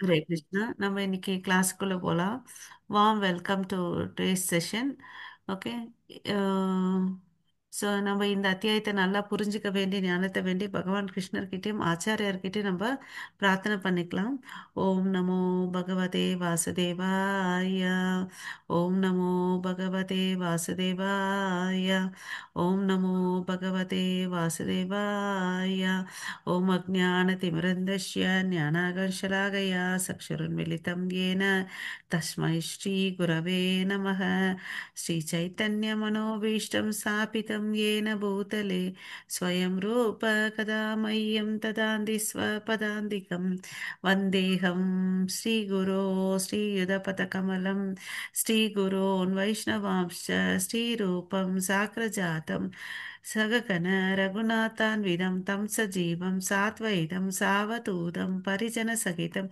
ஹரே கிருஷ்ணா. நம்ம இன்னைக்கு கிளாஸ்க்குள்ள போலாம். Warm welcome to today's session. Okay. So நம்ம இந்த அத்தியாயத்தை நல்லா புரிஞ்சுக்க வேண்டிய ஞானத்தை வேண்டி பகவான் கிருஷ்ணர்கிட்டயும் ஆச்சாரியர்கிட்டயும் நம்ம பிரார்த்தனை பண்ணிக்கலாம். ஓம் நமோ பகவதே வாசுதேவாய. ஓம் நமோ பகவதே வாசுதேவாய. ஓம் நமோ பகவதே வாசுதேவாய. ॐ अज्ञानतिमिरन्धस्य ज्ञानागर्शलाकया चक्षुरुन्मिलितं येन तस्मै श्रीगुरवे नमः। श्रीचैतन्यमनोभीष्टं स्थापितं येन भूतले स्वयं रूप कदा मह्यं ददाति स्वपदान्तिकं वन्देऽहं श्रीगुरो श्रीयुधपदकमलं श्रीगुरोन् वैष्णवांश्च श्रीरूपं साग्रजातं सगगन रघुनाथान्वितं तं सजीवं सात्वैतं सावधूतं परिजनसहितं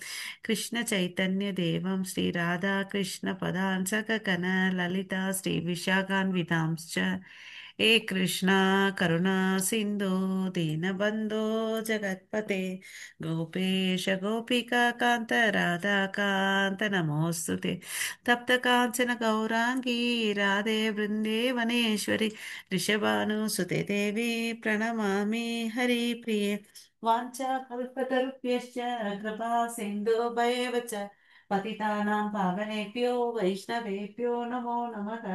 कृष्णचैतन्यदेवं श्रीराधाकृष्णपदान् सगगन ललिता श्रीविशाखान्वितांश्च हे कृष्णा करुणा सिन्धो दीनबन्धो जगत्पते गोपेश गोपिका कान्त राधाकान्त नमोऽस्तु ते तप्त काञ्चन गौराङ्गी राधे वृन्दे वनेश्वरि ऋषभानुसुते देवी प्रणमामि हरिप्रिये वाञ्छाकल्पतरुभ्यश्च कृपा सिन्धुभैव च पतितानां पावनेभ्यो वैष्णवेभ्यो नमो नमः।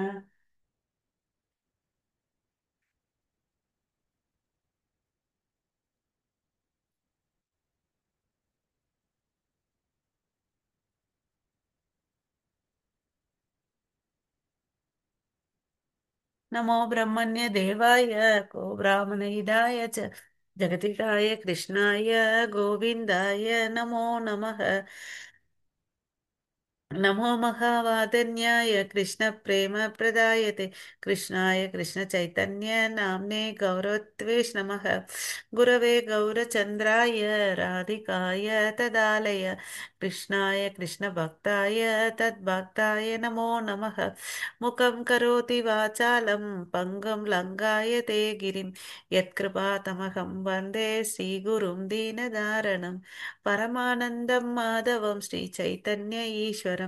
नमो ब्रह्मण्य देवाय को ब्राह्मणहिताय च जगतिकाय कृष्णाय गोविन्दाय नमो नमः। नमो महावादन्याय कृष्णप्रेमप्रदायते कृष्णाय कृष्णचैतन्य नाम्ने गौरत्वेश नमः। गुरवे गौरचन्द्राय राधिकाय तदालय कृष्णाय कृष्णभक्ताय तद्भक्ताय नमो नमः। मुखं करोति वाचालं पङ्गुं लङ्घायते गिरिं यत्कृपातमहं वन्दे श्रीगुरुं दीनदारणं परमानन्दं माधवं श्रीचैतन्य ईश्वरं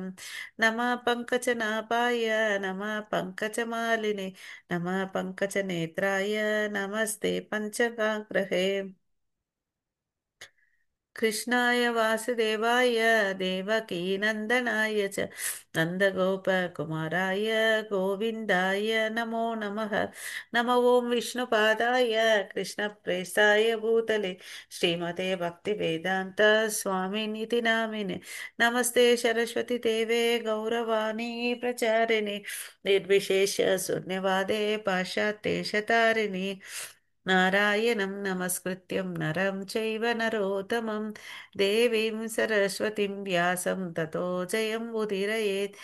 नमः पङ्कजनाभाय नमः पङ्कजमालिने नमः पङ्कजनेत्राय नमस्ते पञ्चगाग्रहे कृष्णाय वासुदेवाय देवकीनन्दनाय च नन्दगोपकुमाराय गोविन्दाय नमो नमः। नमो ॐ विष्णुपादाय कृष्णप्रेष्ठाय भूतले श्रीमते भक्तिवेदान्त स्वामिनिति नामिने नमस्ते सरस्वती देवे गौरवाणी प्रचारिणे निर्विशेष शून्यवादे पाश्चात्येशतारिणे नारायणं नमस्कृत्यं नरं चैव नरोत्तमं देवीं सरस्वतीं व्यासं ततो जयं उदीरयेत्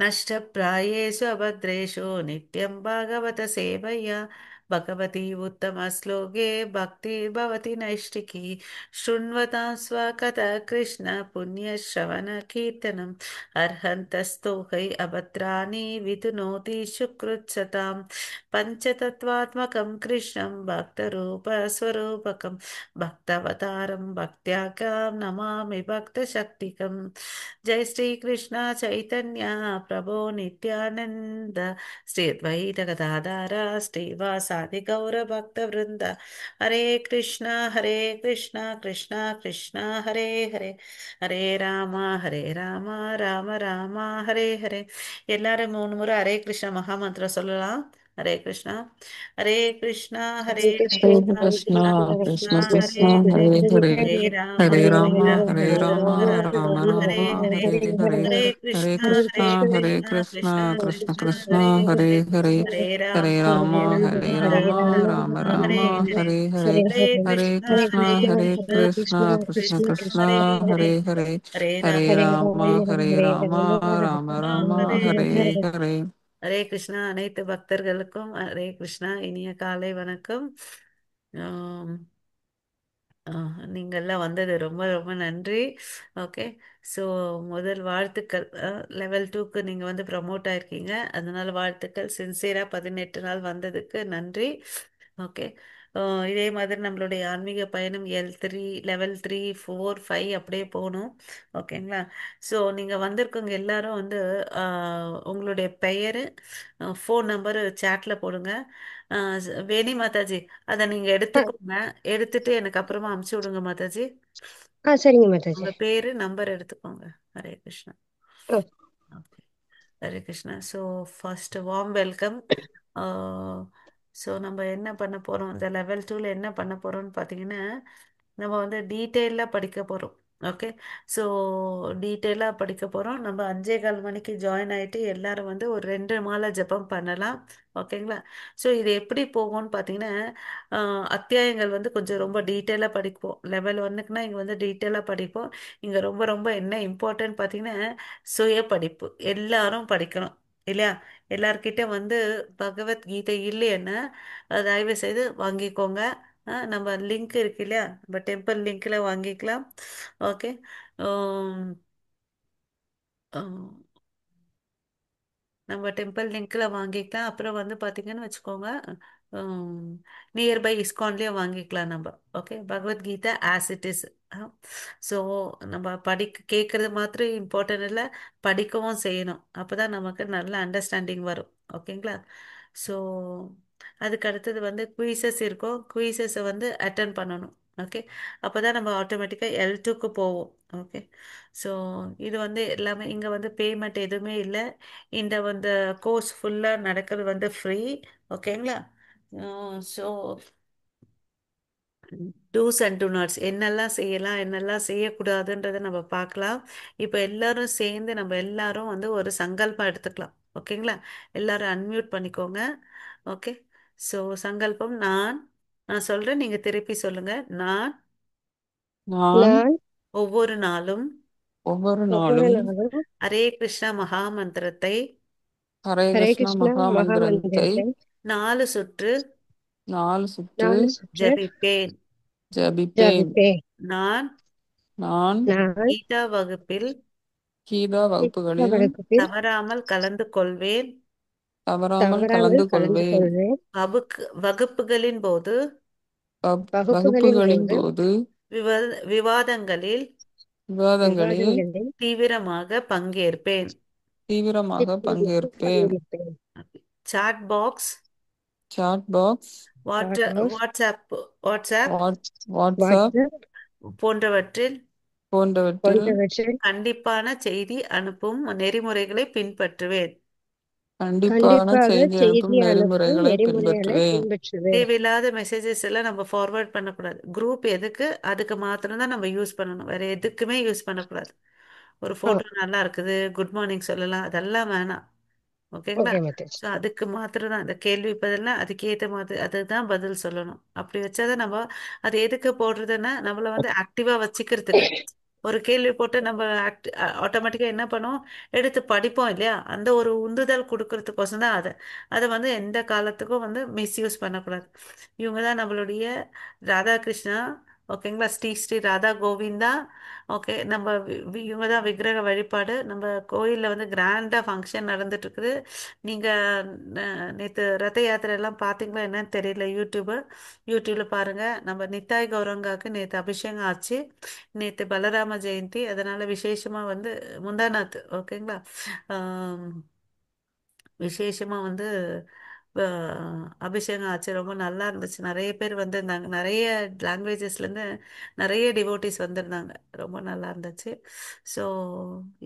नष्टप्रायेषु अभद्रेषु नित्यं भागवत सेवया भगवती उत्तमश्लोके भक्तिर्भवति नैष्टिकी शृण्वतां स्वकथः कृष्ण पुण्यश्रवणकीर्तनम् अर्हन्तस्तो कै अभद्राणि विधुनोति सुकृत्सतां पञ्चतत्त्वात्मकं कृष्णं भक्तरूपस्वरूपकं भक्तावतारं भक्त्याख्यां नमामि भक्तशक्तिकम् जय श्री कृष्ण चैतन्य प्रभो नित्यानंद श्री अद्वैत गदाधर श्रीवासादि गौर भक्त वृंद हरे कृष्णा कृष्णा कृष्णा हरे हरे हरे ராம ராம ராம ஹரே ஹரே. எல்லாரும் 3 முறை ஹரே கிருஷ்ணா மகாமந்திரம் சொல்லலாம். Hare Krishna Hare Krishna Hare Hare Krishna, Krishna Krishna Krishna Krishna, Krishna Krishna Hare Krishna, Hare Hare Hare, Hare Rama, Hare Hare Rama Rama, Rama Rama Rama Hare Rama, Hare Hare Hare, Hare Hare Krishna, Hare Krishna Krishna Krishna, Krishna Krishna Hare Krishna, Hare Hare Hare, Hare Rama Hare Rama, Hare Rama Rama, Rama Rama Hare Rama, Hare Hare Hare, Hare Krishna, Hare Krishna, Krishna Krishna, Hare Hare, Hare Rama Hare Rama, Hare Rama, Rama Rama, Hare Hare. Hare Hare. Hare Krishna. அனைத்து பக்தர்களுக்கும் ஹரே கிருஷ்ணா, இனிய காலை வணக்கம். ஆம், நீங்கள்லாம் வந்தது ரொம்ப ரொம்ப நன்றி. ஓகே. ஸோ முதல் வாழ்த்துக்கள். லெவல் 2க்கு நீங்கள் வந்து ப்ரமோட் ஆயிருக்கீங்க, அதனால வாழ்த்துக்கள். சின்சியராக 18 நாள் வந்ததுக்கு நன்றி. ஓகே. இதே மாதிரி நம்மளுடைய ஆன்மீக பயணம் L3 லெவல் 3 4 5 அப்படியே போகணும். ஓகேங்களா? ஸோ நீங்கள் வந்திருக்கவங்க எல்லாரும் வந்து உங்களுடைய பெயர், ஃபோன் நம்பரு சேட்டில் போடுங்க. வேணி மாதாஜி, அதை நீங்கள் ஆ எடுத்துக்கோங்க. எடுத்துட்டு எனக்கு அப்புறமா அமுச்சு விடுங்க மாதாஜி. ஆ சரிங்க மாதாஜி. உங்க பேரு நம்பர் எடுத்துக்கோங்க. ஹரே கிருஷ்ணா. ஆ okay. Hare Krishna. So first warm welcome. So நம்ம என்ன பண்ண போகிறோம், இந்த லெவல் 2ல என்ன பண்ண போகிறோம்னு பார்த்தீங்கன்னா, நம்ம வந்து டீட்டெயிலாக படிக்க போகிறோம். ஓகே. ஸோ டீட்டெயிலாக படிக்க போகிறோம். நம்ம 5:15 மணிக்கு ஜாயின் ஆகிட்டு எல்லாரும் வந்து ஒரு 2 மாலை ஜெபம் பண்ணலாம். ஓகேங்களா? ஸோ இது எப்படி போகும்னு பார்த்தீங்கன்னா, அத்தியாயங்கள் வந்து கொஞ்சம் ரொம்ப டீட்டெயிலாக படிப்போம். லெவல் 1க்குனா இங்கே வந்து டீட்டெயிலாக படிப்போம். இங்கே ரொம்ப ரொம்ப என்ன இம்பார்ட்டன்ட் பார்த்தீங்கன்னா, சுய படிப்பு எல்லாரும் படிக்கணும். இல்லையா? எல்லார்கிட்ட வந்து பகவத்கீதை இல்லைன்னா தயவு செய்து வாங்கிக்கோங்க. நம்ம லிங்க் இருக்கு இல்லையா, நம்ம டெம்பிள் லிங்க்ல வாங்கிக்கலாம். ஓகே. நம்ம டெம்பிள் லிங்க்ல வாங்கிக்கலாம். அப்புறம் வந்து பார்த்தீங்கன்னு வச்சுக்கோங்க, நியர்பை இஸ்கான்லேயும் வாங்கிக்கலாம் நம்ம. Okay. Bhagavad Gita as it is. So நம்ம கேட்கறது மாத்திரம் இம்பார்ட்டன்ட் இல்லை, படிக்கவும் செய்யணும். அப்பதான் நமக்கு நல்ல அண்டர்ஸ்டாண்டிங் வரும். ஓகேங்களா? ஸோ அதுக்கு அடுத்தது வந்து குயிசஸ் இருக்கும். குயிசஸை வந்து அட்டன் பண்ணணும். ஓகே. அப்போதான் நம்ம ஆட்டோமேட்டிக்காக L2க்கு போவோம். ஓகே. ஸோ இது வந்து எல்லாமே இங்கே வந்து பேமெண்ட் எதுவுமே இல்லை. இந்த வந்து கோர்ஸ் ஃபுல்லாக நடக்கிறது வந்து ஃப்ரீ. ஓகேங்களா? So dos and don'ts என்னெல்லாம் செய்யலாம் என்னெல்லாம் செய்யக்கூடாதுன்றதை நம்ம பார்க்கலாம். இப்போ எல்லாரும் சேர்ந்து நம்ம எல்லாரும் வந்து ஒரு சங்கல்பம் எடுத்துக்கலாம். ஓகேங்களா? எல்லாரும் அன்மியூட் பண்ணிக்கோங்க. ஓகே. ஸோ சங்கல்பம், நான் நான் சொல்கிறேன், நீங்கள் திருப்பி சொல்லுங்க. நான் நான் நான் ஒவ்வொரு நாளும் ஒவ்வொரு ஒவ்வொரு நாளும் நாளும் ஹரே கிருஷ்ணா மகா மந்திரத்தை ஹரே ஹரே கிருஷ்ணா கிருஷ்ணா மகாமந்திரத்தை மகாமந்திரத்தை 4 சுற்று 4 சுற்று 4 சுற்று ஜபிப்பேன். ஜபிப்பேன். ஜபிப்பேன். நான் நான் நான் கீதா வகுப்பில் கீதா இந்த வகுப்புகளில் வகுப்பில் தவறாமல் கலந்து கொள்வேன். தவறாமல் தவறாமல் கலந்து கலந்து கொள்வேன். கொள்வேன். வகுப்புகளின் போது வகுப்புகளின் வகுப்புகளின் போது போது விவாதங்களில் விவாதங்களில் விவாதங்களில் தீவிரமாக பங்கேற்பேன். தீவிரமாக தீவிரமாக பங்கேற்பேன். பங்கேற்பேன். Chat box, chat box, WhatsApp WhatsApp WhatsApp WhatsApp போன்றவற்றில் போன்றவற்றில் போன்றவற்றில் கண்டிப்பான செய்தி அனுப்பும் நெறிமுறைகளை பின்பற்றுவேன். கண்டிப்பான கண்டிப்பாக செய்தி செய்தி அனுப்பும் அனுப்பும் நெறிமுறைகளை நெறிமுறைகளை பின்பற்றுவேன். பின்பற்றுவேன். தேவையில்லாத மெசேஜஸ் எல்லாம் நம்ம ஃபார்வர்ட் பண்ணக்கூடாது. குரூப் எதுக்கு, அதுக்கு மாத்திரம்தான் நம்ம யூஸ் பண்ணணும். வேற எதுக்குமே யூஸ் பண்ணக்கூடாது. ஒரு ஓ ஃபோட்டோ நல்லா இருக்குது, குட் மார்னிங் சொல்லலாம், அதெல்லாம் வேணாம். ஓகேங்களா? ஓகே மாதாஜி. ஸோ அதுக்கு மாத்திரம் தான் இந்த கேள்வி பதிலாம், அதுக்கேற்ற மாதிரி அதுதான் பதில் சொல்லணும். அப்படி வச்சாதான் நம்ம அது எதுக்கு போடுறதுன்னா நம்மளை வந்து ஆக்டிவாக வச்சுக்கிறதுக்கு. ஒரு கேள்வி போட்டு நம்ம ஆட்டோமேட்டிக்காக என்ன பண்ணுவோம், எடுத்து படிப்போம் இல்லையா? அந்த ஒரு உந்துதல் கொடுக்கறதுக்கோசம் தான் அதை அதை வந்து எந்த காலத்துக்கும் வந்து மிஸ்யூஸ் பண்ணக்கூடாது. இவங்க தான் நம்மளுடைய ராதாகிருஷ்ணா. ஓகேங்களா? ஸ்ரீ ஸ்ரீ ராதா கோவிந்தா. ஓகே. நம்ம இவங்க தான் விக்கிரக வழிபாடு. நம்ம கோயிலில் வந்து கிராண்டாக ஃபங்க்ஷன் நடந்துட்டு இருக்குது. நீங்கள் நேற்று ரத யாத்திரை எல்லாம் பார்த்தீங்களா என்னன்னு தெரியல. யூடியூப்ல பாருங்க. நம்ம நித்தாய் கௌரங்காவுக்கு நேற்று அபிஷேகம் ஆச்சு. நேற்று பலராம ஜெயந்தி, அதனால விசேஷமா வந்து முந்தானாத்து. ஓகேங்களா? ஆம், விசேஷமா வந்து அபிஷேகம் ஆச்சு. ரொம்ப நல்லா இருந்துச்சு. நிறைய பேர் வந்திருந்தாங்க. நிறைய லாங்குவேஜஸ்லேருந்து நிறைய டிவோட்டிஸ் வந்திருந்தாங்க. ரொம்ப நல்லா இருந்துச்சு. ஸோ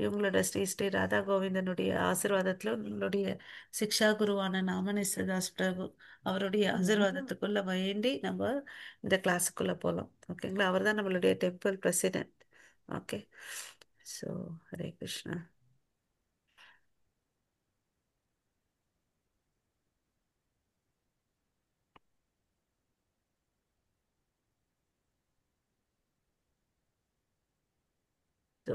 இவங்களோட ஸ்ரீ ஸ்ரீ ராதா கோவிந்தனுடைய ஆசீர்வாதத்தில் உங்களுடைய சிக்ஷா குருவான நாமனிசதாஸ் பிரபு அவருடைய ஆசீர்வாதத்துக்குள்ள வேண்டி நம்ம இந்த கிளாஸுக்குள்ள போகலாம். ஓகேங்களா? அவர் தான் நம்மளுடைய temple president. Okay. So Hare Krishna. So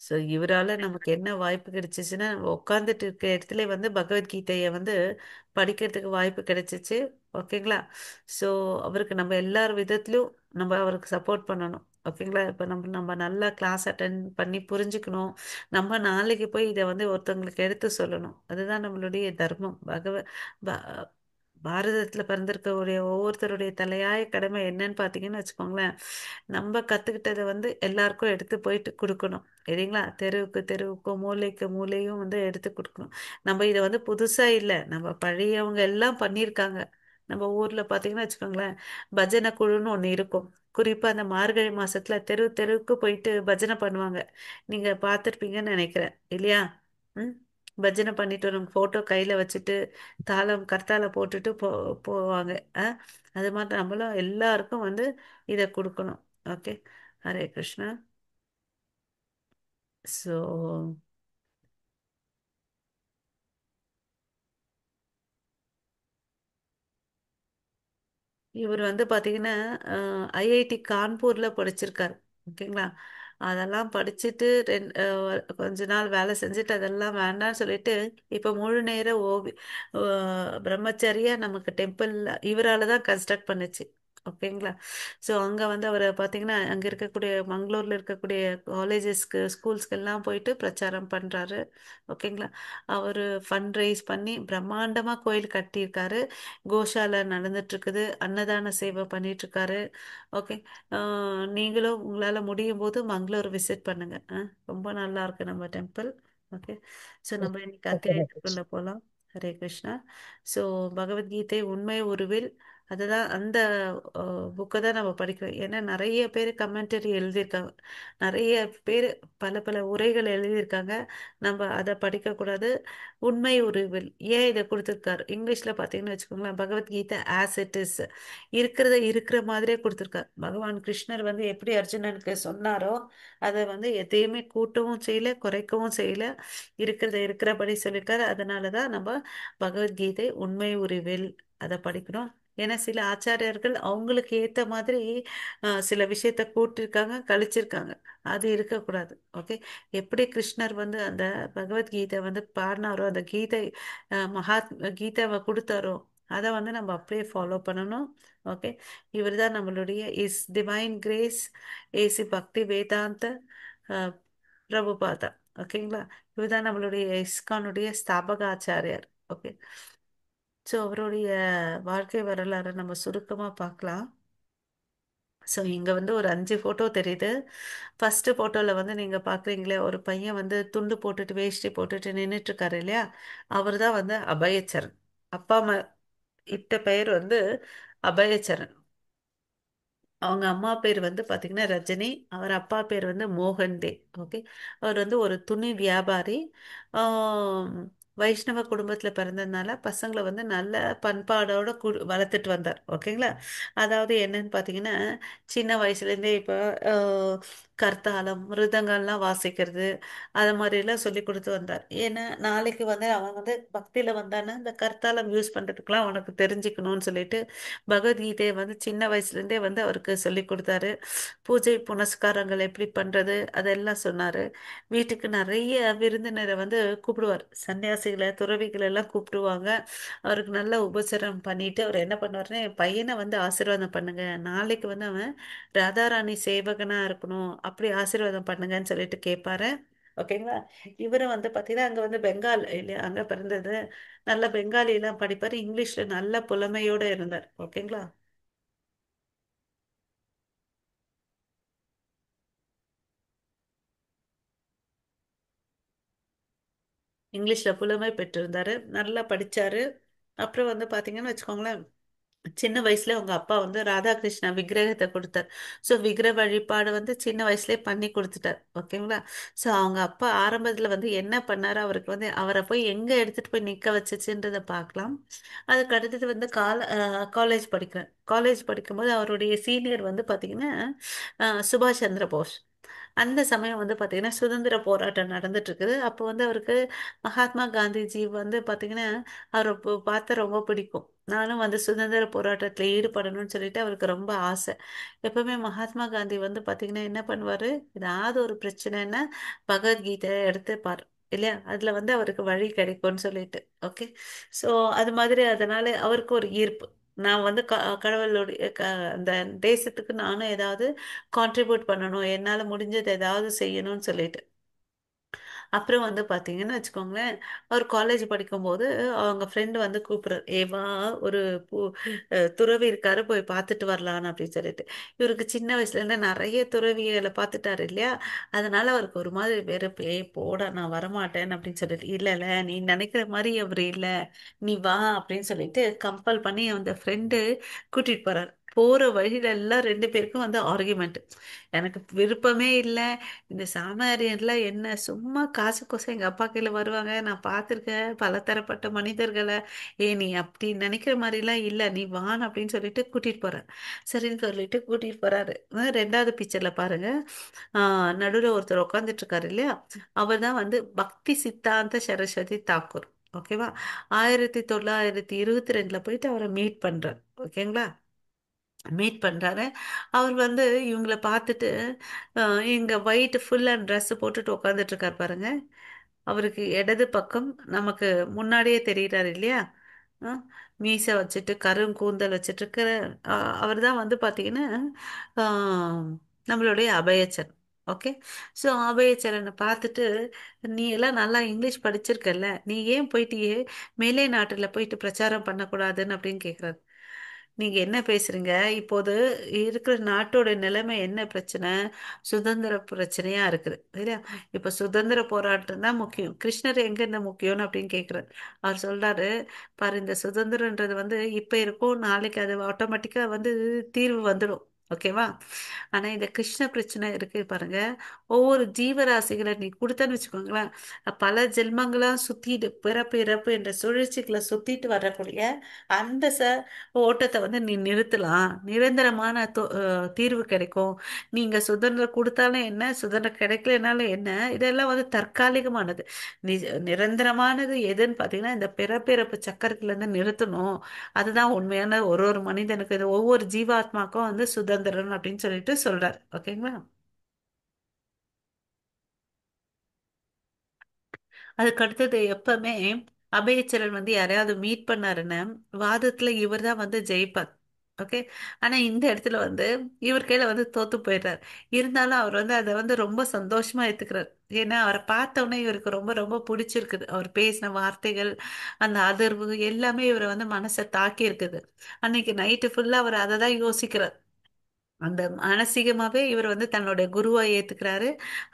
so இவரால் நமக்கு என்ன வாய்ப்பு கிடைச்சிச்சுன்னா, நம்ம உட்காந்துட்டு இருக்க இடத்துல வந்து பகவத்கீதையை வந்து படிக்கிறதுக்கு வாய்ப்பு கிடைச்சிச்சு. ஓகேங்களா? ஸோ அவருக்கு நம்ம எல்லார் விதத்துலையும் நம்ம அவருக்கு சப்போர்ட் பண்ணணும். ஓகேங்களா? இப்போ நம்ம நம்ம நல்லா கிளாஸ் அட்டன் பண்ணி புரிஞ்சுக்கணும். நம்ம நாளைக்கு போய் இதை வந்து ஒருத்தவங்களுக்கு எடுத்து சொல்லணும். அதுதான் நம்மளுடைய தர்மம். பாரதத்தில் பிறந்திருக்கக்கூடிய ஒவ்வொருத்தருடைய தலையாய கடமை என்னன்னு பார்த்தீங்கன்னு வச்சுக்கோங்களேன். நம்ம கற்றுக்கிட்டதை வந்து எல்லாருக்கும் எடுத்து போயிட்டு கொடுக்கணும். சரிங்களா? தெருவுக்கு தெருவுக்கும் மூலைக்கு மூலையும் வந்து எடுத்து கொடுக்கணும். நம்ம இதை வந்து புதுசாக இல்லை, நம்ம பழையவங்க எல்லாம் பண்ணியிருக்காங்க. நம்ம ஊரில் பார்த்தீங்கன்னா வச்சுக்கோங்களேன், பஜனை குழுன்னு ஒன்று இருக்கும். குறிப்பாக அந்த மார்கழி மாசத்துல தெரு தெருவுக்கு போயிட்டு பஜனை பண்ணுவாங்க. நீங்க பார்த்துருப்பீங்கன்னு நினைக்கிறேன், இல்லையா? ம். பஜனை பண்ணிட்டு ஒரு போட்டோ கையில வச்சுட்டு தாளம் கர்த்தால போட்டுட்டு போவாங்க. அஹ், அது மாதிரி நம்மளும் எல்லாருக்கும் வந்து இதை கொடுக்கணும். ஓகே. ஹரே கிருஷ்ணா. ஸோ இவர் வந்து பார்த்தீங்கன்னா ஐஐடி கான்பூரில் படிச்சிருக்காரு. ஓகேங்களா? அதெல்லாம் படிச்சுட்டு கொஞ்ச நாள் வேலை செஞ்சுட்டு அதெல்லாம் வேண்டாம்னு சொல்லிட்டு இப்போ முழு நேர பிரம்மச்சரியா நமக்கு டெம்பிள் இவரால தான் கன்ஸ்ட்ரக்ட் பண்ணுச்சு. ஓகேங்களா? ஸோ அங்கே வந்து அவர் பார்த்தீங்கன்னா அங்கே இருக்கக்கூடிய மங்களூரில் இருக்கக்கூடிய காலேஜஸ்க்கு ஸ்கூல்ஸ்க்கு எல்லாம் போயிட்டு பிரச்சாரம் பண்ணுறாரு. ஓகேங்களா? அவர் ஃபண்ட் ரைஸ் பண்ணி பிரம்மாண்டமாக கோயில் கட்டியிருக்காரு. கோஷாலை நடந்துட்டு இருக்குது. அன்னதான சேவை பண்ணிட்டு இருக்காரு. ஓகே. நீங்களும் உங்களால முடியும் போது மங்களூர் விசிட் பண்ணுங்க. ரொம்ப நல்லா இருக்கு நம்ம டெம்பிள். ஓகே. ஸோ நம்ம இன்னைக்கு ஓகே அத்தியாயத்துக்குள்ள மாதாஜி. போகலாம். ஹரே கிருஷ்ணா. ஸோ பகவத்கீதை உண்மை உருவில் அதுதான் அந்த புக்கை தான் நம்ம படிக்கிறோம். ஏன்னா நிறைய பேர் கமெண்டரி எழுதியிருக்காங்க, நிறைய பேர் பல பல உரைகள் எழுதியிருக்காங்க. நம்ம அதை படிக்கக்கூடாது. உண்மை உருவில் ஏன் இதை கொடுத்துருக்காரு இங்கிலீஷ்ல பார்த்தீங்கன்னு வச்சுக்கோங்களேன், பகவத்கீதை ஆஸ் இட் இஸ் இருக்கிறத இருக்கிற மாதிரியே கொடுத்துருக்காரு. பகவான் கிருஷ்ணர் வந்து எப்படி அர்ஜுனனுக்கு சொன்னாரோ அதை வந்து எதையுமே கூட்டவும் செய்யல, குறைக்கவும் செய்யல. இருக்கிறத இருக்கிறபடி சொல்லியிருக்காரு. அதனால தான் நம்ம பகவத்கீதை உண்மை உருவில் அதை படிக்கணும். ஏன்னா சில ஆச்சாரியர்கள் அவங்களுக்கு ஏத்த மாதிரி சில விஷயத்த கூட்டிருக்காங்க, கழிச்சிருக்காங்க. அது இருக்கக்கூடாது. ஓகே. எப்படி கிருஷ்ணர் வந்து அந்த பகவத்கீதை வந்து பாடினாரோ, அந்த கீதை மகாத் கீதாவை கொடுத்தாரோ அதை வந்து நம்ம அப்படியே ஃபாலோ பண்ணணும். ஓகே. இவர் தான் நம்மளுடைய இஸ் டிவைன் கிரேஸ் ஏசி பக்தி வேதாந்த அஹ், பிரபுபாதா. ஓகேங்களா? இவர் தான் நம்மளுடைய இஸ்கானுடைய ஸ்தாபக ஆச்சாரியார். ஓகே. ஸோ அவருடைய வாழ்க்கை வரலாறை நம்ம சுருக்கமாக பார்க்கலாம். ஸோ இங்கே வந்து ஒரு 5 ஃபோட்டோ தெரியுது. ஃபர்ஸ்ட் ஃபோட்டோவில் வந்து நீங்கள் பார்க்குறீங்களே, ஒரு பையன் வந்து துண்டு போட்டுட்டு வேஷ்டி போட்டுட்டு நின்றுட்டு இருக்காரு இல்லையா? அவர் தான் வந்து அபயச்சரன். அப்பா அம்மா இட்ட பெயர் வந்து அபயச்சரன். அவங்க அம்மா பேர் வந்து பார்த்தீங்கன்னா ரஜினி, அவர் அப்பா பேர் வந்து மோகன் தே. ஓகே. அவர் வந்து ஒரு துணி வியாபாரி. ஆம், வைஷ்ணவ குடும்பத்தில் பிறந்ததுனால பசங்களை வந்து நல்ல பண்பாடோட வளர்த்துட்டு வந்தார். ஓகேங்களா? அதாவது என்னன்னு பார்த்தீங்கன்னா, சின்ன வயசுலேருந்தே இப்போ கர்தாலம் மிருதங்கள்லாம் வாசிக்கிறது அது மாதிரிலாம் சொல்லி கொடுத்து வந்தார். ஏன்னா நாளைக்கு வந்து அவன் வந்து பக்தியில் வந்தான்னா இந்த கர்த்தாலம் யூஸ் பண்ணுறதுக்குலாம் அவனுக்கு தெரிஞ்சுக்கணும்னு சொல்லிட்டு பகவத்கீதையை வந்து சின்ன வயசுலேருந்தே வந்து அவருக்கு சொல்லி கொடுத்தாரு. பூஜை புனஸ்காரங்கள் எப்படி பண்ணுறது அதெல்லாம் சொன்னார். வீட்டுக்கு நிறைய விருந்தினரை வந்து கூப்பிடுவார். சன்னியாசிகளை துறவிகளை எல்லாம் கூப்பிடுவாங்க. அவருக்கு நல்ல உபச்சாரம் பண்ணிட்டு அவர் என்ன பண்ணுவாருன்னா, என் பையனை வந்து ஆசீர்வாதம் பண்ணுங்க, நாளைக்கு வந்து அவன் ராதாராணி சேவகனா இருக்கணும், அப்படி ஆசீர்வாதம் பண்ணுங்கன்னு சொல்லிட்டு கேட்பாரு. ஓகேங்களா? இவரும் வந்து பார்த்தீங்கன்னா அங்கே வந்து பெங்கால் இல்லையா, அங்கே பிறந்தது. நல்ல பெங்காலி எல்லாம் படிப்பார், இங்கிலீஷ்ல நல்ல புலமையோட இருந்தார். ஓகேங்களா? இங்கிலீஷ்ல புலமை பெற்றிருந்தாரு, நல்லா படிச்சாரு. அப்புறம் வந்து பாத்தீங்கன்னு வச்சுக்கோங்களேன், சின்ன வயசுல அவங்க அப்பா வந்து ராதாகிருஷ்ணா விக்கிரகத்தை கொடுத்தார். ஸோ விக்கிரக வழிபாடு வந்து சின்ன வயசுலயே பண்ணி கொடுத்துட்டார். ஓகேங்களா? ஸோ அவங்க அப்பா ஆரம்பத்துல வந்து என்ன பண்ணாரு, அவருக்கு வந்து அவரை போய் எங்க எடுத்துட்டு போய் நிக்க வச்சுச்சுன்றதை பார்க்கலாம். அதுக்கு அடுத்தது வந்து காலேஜ் படிக்கிறேன். காலேஜ் படிக்கும்போது அவருடைய சீனியர் வந்து பாத்தீங்கன்னா சுபாஷ் சந்திர போஸ். அந்த சமயம் வந்து பார்த்தீங்கன்னா சுதந்திர போராட்டம் நடந்துட்டு இருக்குது. அப்போ வந்து அவருக்கு மகாத்மா காந்திஜி வந்து பார்த்தீங்கன்னா அவரை பார்த்து ரொம்ப பிடிக்கும். நானும் வந்து சுதந்திர போராட்டத்தில் ஈடுபடணும்னு சொல்லிட்டு அவருக்கு ரொம்ப ஆசை. எப்பவுமே மகாத்மா காந்தி வந்து பார்த்தீங்கன்னா என்ன பண்ணுவாரு, ஏதாவது ஒரு பிரச்சனைன்னா பகவத்கீதை எடுத்துப்பார் இல்லையா, அதுல வந்து அவருக்கு வழி கிடைக்கும்னு சொல்லிட்டு. ஓகே. ஸோ அது மாதிரி அதனால அவருக்கு ஒரு ஈர்ப்பு. நான் வந்து கடவுளுடைய அந்த தேசத்துக்கு நானும் ஏதாவது கான்ட்ரிபியூட் பண்ணணும், என்னால் முடிஞ்சது ஏதாவது செய்யணும்னு சொல்லிட்டு. அப்புறம் வந்து பார்த்தீங்கன்னு வச்சுக்கோங்களேன், அவர் காலேஜ் படிக்கும்போது அவங்க ஃப்ரெண்டு வந்து கூப்பிடுறாரு, ஏவா ஒரு பூ துறவி இருக்காரு, போய் பார்த்துட்டு வரலான்னு அப்படின்னு சொல்லிட்டு. இவருக்கு சின்ன வயசுல இருந்து நிறைய துறவிகளை பார்த்துட்டாரு இல்லையா, அதனால அவருக்கு ஒரு மாதிரி வெறுப்பு, ஏ போடா நான் வரமாட்டேன் அப்படின்னு சொல்லிட்டு, இல்ல இல்ல நீ நினைக்கிற மாதிரி அவர் இல்ல, நீ வா அப்படின்னு சொல்லிட்டு கம்பல் பண்ணி அந்த ஃப்ரெண்டு கூட்டிட்டு போறாரு. போற வழியில எல்லாம் ரெண்டு பேருக்கும் வந்து ஆர்குமெண்ட். எனக்கு விருப்பமே இல்லை, இந்த சாமாரியன்லாம் என்ன சும்மா காசுக்கோசம் எங்க அப்பா கையில வருவாங்க, நான் பார்த்துருக்கேன் பலதரப்பட்ட மனிதர்களை, ஏ நீ அப்படி நினைக்கிற மாதிரிலாம் இல்லை, நீ வான் அப்படின்னு சொல்லிட்டு கூட்டிட்டு போறாரு. சரின்னு சொல்லிட்டு கூட்டிட்டு போறாரு. ரெண்டாவது பிக்சர்ல பாருங்க, நடுவில் ஒருத்தர் உட்காந்துட்டு இருக்காரு இல்லையா, அவர் தான் வந்து பக்தி சித்தாந்த சரஸ்வதி தாக்கூர். ஓகேவா? 1922 போயிட்டு அவரை மீட் பண்றார். ஓகேங்களா? மீட் பண்றாரு. அவர் வந்து இவங்களை பார்த்துட்டு இங்க ஒயிட் ஃபுல் அண்ட் ட்ரெஸ் போட்டுட்டு உட்காந்துட்டு இருக்காரு பாருங்க. அவருக்கு இடது பக்கம் நமக்கு முன்னாடியே தெரியுறாரு இல்லையா, அஹ், மீசை வச்சுட்டு கருங்கூந்தல் வச்சுட்டு இருக்கிற அவர் தான் வந்து பார்த்தீங்கன்னா ஆஹ், நம்மளுடைய அபயச்சர். ஓகே. ஸோ அபயச்சரனை பார்த்துட்டு, நீ எல்லாம் நல்லா இங்கிலீஷ் படிச்சிருக்கல்ல, நீ ஏன் போயிட்டு மேலை நாட்டில் போயிட்டு பிரச்சாரம் பண்ணக்கூடாதுன்னு அப்படின்னு கேட்குறாரு. நீங்க என்ன பேசுறீங்க? இப்போது இருக்கிற நாட்டோட நிலைமை என்ன பிரச்சனை? சுதந்திர பிரச்சனையா இருக்குது இல்லையா? இப்ப சுதந்திர போராட்டம் தான் முக்கியம், கிருஷ்ணர் எங்க என்ன முக்கியம்னு அப்படின்னு கேக்குறாரு. அவர் சொல்றாரு, பாரு இந்த சுதந்திரன்றது வந்து இப்ப இருக்கும், நாளைக்கு அது ஆட்டோமேட்டிக்கா வந்து தீர்வு வந்துடும். ஓகேவா? ஆனா இந்த கிருஷ்ண பிரச்சனை இருக்கு பாருங்க, ஒவ்வொரு ஜீவராசிகளை நீ கொடுத்தன்னு வச்சுக்கோங்களேன், பல ஜென்மங்களா சுத்திட்டு பிறப்பு இறப்பு என்ற சுழற்சிகளை சுத்திட்டு வரக்கூடிய அந்த ஓட்டத்தை வந்து நீ நிறுத்தலாம், நிரந்தரமான தீர்வு கிடைக்கும். நீங்க சுதந்திரம் கொடுத்தாலும் என்ன, சுதந்திரம் கிடைக்கலனாலும் என்ன, இதெல்லாம் வந்து தற்காலிகமானது. நிரந்தரமானது எதுன்னு பார்த்தீங்கன்னா, இந்த பிறப்பிறப்பு சக்கரத்துல இருந்து நிறுத்தணும். அதுதான் உண்மையான ஒரு ஒரு மனிதனுக்கு, இது ஒவ்வொரு ஜீவாத்மாக்கும் வந்து சுதந்திரம் அப்படின்னு சொல்லிட்டு சொல்றாரு. ஓகேங்களா? அதுக்கு அடுத்தது எப்பவுமே அபயச்சரன் வந்து யாரையாவது மீட் பண்ணாருன்னா வாதத்துல இவர் தான் வந்து ஜெயிப்பார். ஓகே. ஆனா இந்த இடத்துல வந்து இவர் கையில வந்து தோத்து போயிடுறாரு. இருந்தாலும் அவர் வந்து அதை வந்து ரொம்ப சந்தோஷமா எடுத்துக்கிறார். ஏன்னா அவரை பார்த்த உடனே இவருக்கு ரொம்ப ரொம்ப பிடிச்சிருக்குது, அவர் பேசின வார்த்தைகள், அந்த அதிர்வு எல்லாமே இவரை வந்து மனசை தாக்கி இருக்குது. அன்னைக்கு நைட்டு ஃபுல்லா அவர் அதை தான் யோசிக்கிறார். அந்த மானசீகமாவே இவர் வந்து தன்னுடைய குருவை ஏத்துக்கிறாரு.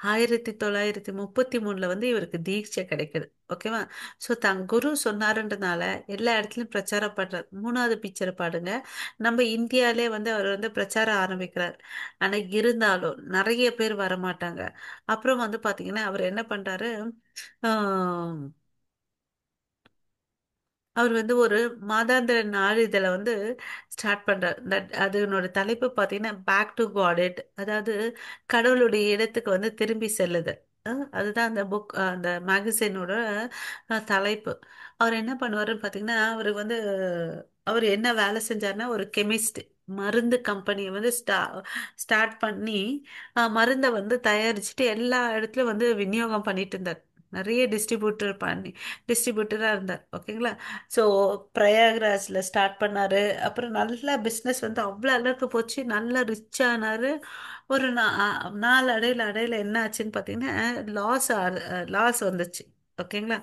1933 வந்து இவருக்கு தீட்சை கிடைக்குது. ஓகேவா? சோ தன் குரு சொன்னாருன்றதுனால எல்லா இடத்துலயும் பிரச்சாரம் பண்றாரு. மூணாவது பிக்சர் பாடுங்க. நம்ம இந்தியாலே வந்து அவர் வந்து பிரச்சாரம் ஆரம்பிக்கிறார். ஆனா இருந்தாலும் நிறைய பேர் வரமாட்டாங்க. அப்புறம் வந்து பாத்தீங்கன்னா அவர் என்ன பண்றாரு, ஆஹ் அவர் வந்து ஒரு மாதாந்திர நாளிதழை வந்து ஸ்டார்ட் பண்றார். அதனோட தலைப்பு பார்த்தீங்கன்னா பேக் டு காட், அதாவது கடவுளுடைய இடத்துக்கு வந்து திரும்பி செல்லுது. அதுதான் அந்த புக், அந்த மேகசினோட தலைப்பு. அவர் என்ன பண்ணுவாருன்னு பார்த்தீங்கன்னா, அவர் வந்து அவர் என்ன வேலை செஞ்சாருன்னா, ஒரு கெமிஸ்ட், மருந்து கம்பெனியை வந்து ஸ்டார்ட் பண்ணி மருந்தை வந்து தயாரிச்சுட்டு எல்லா இடத்துலயும் வந்து விநியோகம் பண்ணிட்டு இருந்தார். நிறைய டிஸ்ட்ரிபியூட்டரா இருந்தார். ஓகேங்களா? ஸோ பிரயாக்ராஜ்ல ஸ்டார்ட் பண்ணாரு. அப்புறம் நல்லா பிஸ்னஸ் வந்து அவ்வளோ அளவுக்கு போச்சு, நல்லா ரிச் ஆனாரு. ஒரு நாலு அடையில என்ன ஆச்சுன்னு பார்த்தீங்கன்னா, லாஸ் வந்துச்சு. ஓகேங்களா?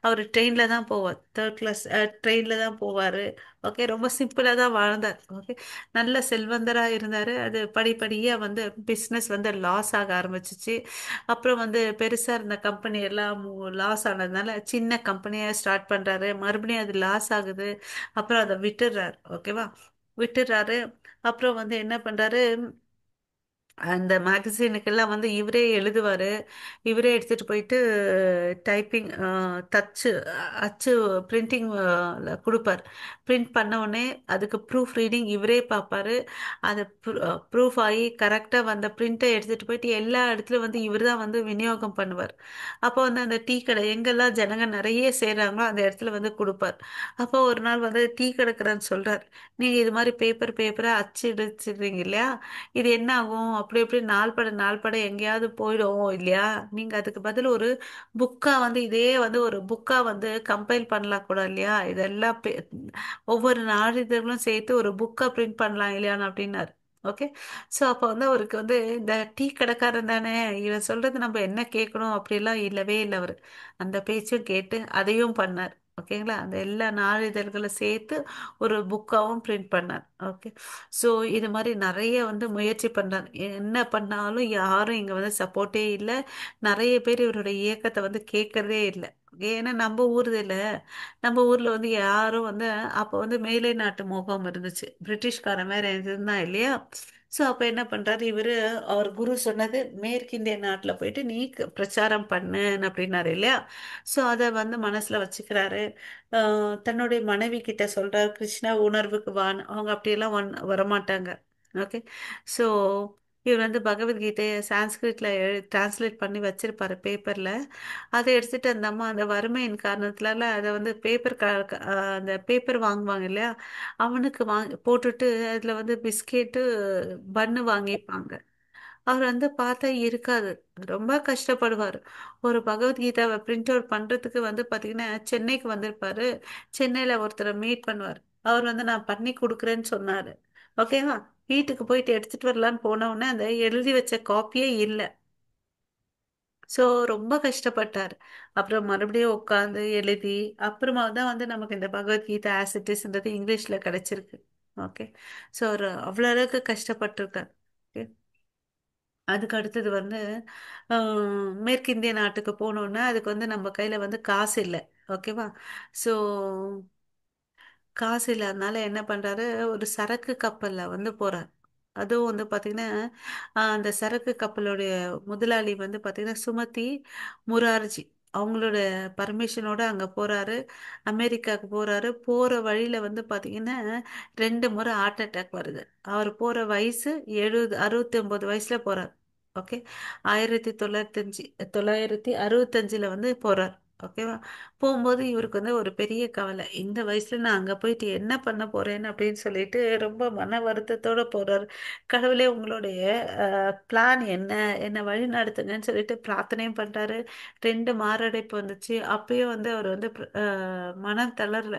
அவர் ட்ரெயினில் தான் போவார், தேர்ட் கிளாஸ் ட்ரெயினில் தான் போவார். ஓகே. ரொம்ப சிம்பிளாக தான் வாழ்ந்தார். ஓகே. நல்ல செல்வந்தராக இருந்தார். அது படிப்படியாக வந்து பிஸ்னஸ் வந்து லாஸ் ஆக ஆரம்பிச்சிச்சு. அப்புறம் வந்து பெருசாக இருந்த கம்பெனி எல்லாம் லாஸ் ஆனதுனால சின்ன கம்பெனியாக ஸ்டார்ட் பண்ணுறாரு, மறுபடியும் அது லாஸ் ஆகுது. அப்புறம் அதை விட்டுடுறாரு. ஓகேவா? விட்டுடுறாரு. அப்புறம் வந்து என்ன பண்ணுறாரு, அந்த மேகசினுக்கெல்லாம் வந்து இவரே எழுதுவார். இவரே எடுத்துகிட்டு போயிட்டு டைப்பிங், தச்சு, அச்சு, பிரிண்டிங் கொடுப்பார். பிரிண்ட் பண்ண உடனே அதுக்கு ப்ரூஃப் ரீடிங் இவரே பார்ப்பாரு. அதை ப்ரூஃப் ஆகி கரெக்டாக வந்த பிரிண்ட்டை எடுத்துகிட்டு போயிட்டு எல்லா இடத்துலையும் வந்து இவர் தான் வந்து விநியோகம் பண்ணுவார். அப்போ வந்து அந்த டீ கடை எங்கெல்லாம் ஜனங்க நிறைய செய்கிறாங்களோ அந்த இடத்துல வந்து கொடுப்பார். அப்போ ஒரு நாள் வந்து டீ கடைக்காரன்னு சொல்கிறார், நீங்கள் இது மாதிரி பேப்பராக அச்சு எடுத்துடுறீங்க இல்லையா, இது என்ன ஆகும், அப்படி இப்படி நாள் பட எங்கேயாவது போயிடும் இல்லையா, நீங்க அதுக்கு பதில் ஒரு புக்கா வந்து இதே வந்து ஒரு புக்கா வந்து கம்பைல் பண்ணலாம் கூட இல்லையா, இதெல்லாம் ஒவ்வொரு நாளிதழும் சேர்த்து ஒரு புக்கா பிரிண்ட் பண்ணலாம் இல்லையான்னு அப்படின்னாரு. ஓகே. ஸோ அப்போ வந்து அவருக்கு வந்து இந்த டீ கடைக்காரன் தானே, இவன் சொல்றது நம்ம என்ன கேட்கணும் அப்படிலாம் இல்லவே இல்லை அவர். அந்த பேச்சும் கேட்டு அதையும் பண்ணார். ஓகேங்களா, அந்த எல்லா நாளிதழ்களை சேர்த்து ஒரு புக்காவும் பிரிண்ட் பண்ணார். ஓகே. ஸோ இது மாதிரி நிறைய வந்து முயற்சி பண்ணார். என்ன பண்ணாலும் யாரும் இங்கே வந்து சப்போர்ட்டே இல்லை. நிறைய பேர் இவருடைய இயக்கத்தை வந்து கேட்கறதே இல்லை. ஏன்னா நம்ம ஊர்ல நம்ம ஊர்ல வந்து யாரும் வந்து அப்போ வந்து மேலை நாட்டு மோகம் இருந்துச்சு, பிரிட்டிஷ்காரன் வேற இருந்தான் இல்லையா. ஸோ அப்போ என்ன பண்றாரு இவரு, அவர் குரு சொன்னது மேற்கிந்திய நாட்டில் போயிட்டு நீ பிரச்சாரம் பண்ணு அப்படின்னாரு இல்லையா. ஸோ அதை வந்து மனசுல வச்சுக்கிறாரு. தன்னுடைய மனைவி கிட்ட சொல்றாரு கிருஷ்ணா உணர்வுக்கு வான்னு. அவங்க அப்படியெல்லாம் வரமாட்டாங்க. ஓகே. ஸோ இவர் வந்து பகவத்கீதையை சான்ஸ்கிரிட்ல டிரான்ஸ்லேட் பண்ணி வச்சிருப்பாரு பேப்பர்ல. அதை எடுத்துட்டு அந்த அம்மா அந்த வறுமையின் காரணத்துலால அதை வந்து அந்த பேப்பர் வாங்குவாங்க இல்லையா, அவனுக்கு போட்டுட்டு அதுல வந்து பிஸ்கெட்டு பன்னு வாங்கிப்பாங்க. அவர் வந்து பார்த்தா இருக்காது. ரொம்ப கஷ்டப்படுவார். ஒரு பகவத்கீதாவை பிரிண்ட் அவுட் பண்றதுக்கு வந்து பாத்தீங்கன்னா சென்னைக்கு வந்திருப்பாரு. சென்னையில ஒருத்தரை மீட் பண்ணுவார். அவர் வந்து நான் பண்ணி கொடுக்குறேன்னு சொன்னாரு. ஓகேவா. வீட்டுக்கு போயிட்டு எடுத்துட்டு வரலான்னு போன உடனே அந்த எழுதி வச்ச காப்பியே இல்லை. ஸோ ரொம்ப கஷ்டப்பட்டார். அப்புறம் மறுபடியும் உட்காந்து எழுதி அப்புறமா தான் வந்து நமக்கு இந்த பகவத்கீதா ஆஸ் இட் இஸ்ன்றது இங்கிலீஷ்ல கிடைச்சிருக்கு. ஓகே. ஸோ அவர் அவ்வளோ அளவுக்கு கஷ்டப்பட்டிருக்கார். Okay. அதுக்கு அடுத்தது வந்து மேற்கிந்திய நாட்டுக்கு போனோம்னா அதுக்கு வந்து நம்ம கையில வந்து காசு இல்லை. ஓகேவா. ஸோ காசு இல்லாதனால என்ன பண்றாரு, ஒரு சரக்கு கப்பல்ல வந்து போறார். அதுவும் வந்து பாத்தீங்கன்னா அந்த சரக்கு கப்பலுடைய முதலாளி வந்து பாத்தீங்கன்னா சுமதி முரார்ஜி, அவங்களோட பர்மிஷனோட அங்க போறாரு. அமெரிக்காவுக்கு போறாரு. போற வழியில வந்து பாத்தீங்கன்னா 2 முறை ஹார்ட் அட்டாக் வருது. அவர் போற வயசு 69 வயசுல போறார். ஓகே. 1965 வந்து போறார். ஓகேவா. போகும்போது இவருக்கு வந்து ஒரு பெரிய கவலை, இந்த வயசுல நான் அங்க போயிட்டு என்ன பண்ண போறேன்னு அப்படின்னு சொல்லிட்டு ரொம்ப மன வருத்தத்தோட போறாரு. கடவுளே உங்களுடைய பிளான் என்ன, என்ன வழி நடத்துங்கன்னு சொல்லிட்டு பிரார்த்தனையும் பண்றாரு. 2 மாரடைப்பு வந்துச்சு. அப்பயும் வந்து அவர் வந்து மனம் தளரல.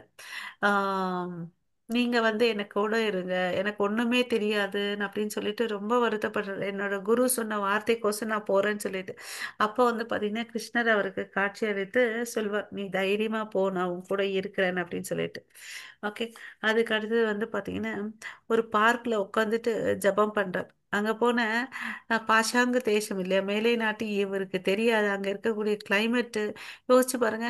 ஆஹ் நீங்க வந்து எனக்கு கூட இருங்க, எனக்கு ஒண்ணுமே தெரியாது அப்படின்னு சொல்லிட்டு ரொம்ப வருத்தப்படுறாரு. என்னோட குரு சொன்ன வார்த்தைக்கோசம் நான் போறேன்னு சொல்லிட்டு. அப்போ வந்து பாத்தீங்கன்னா கிருஷ்ணர் அவருக்கு காட்சி அளித்து சொல்வார், நீ தைரியமா போ, நான் உன் கூட இருக்கிறேன் அப்படின்னு சொல்லிட்டு. ஓகே. அதுக்கு அடுத்தது வந்து பாத்தீங்கன்னா ஒரு பார்க்ல உட்காந்துட்டு ஜெபம் பண்றார். அங்க போன பாஷாங்கு தேசம் இல்லையா, மேலை நாட்டு இவருக்கு தெரியாது அங்க இருக்கக்கூடிய கிளைமேட். யோசிச்சு பாருங்க.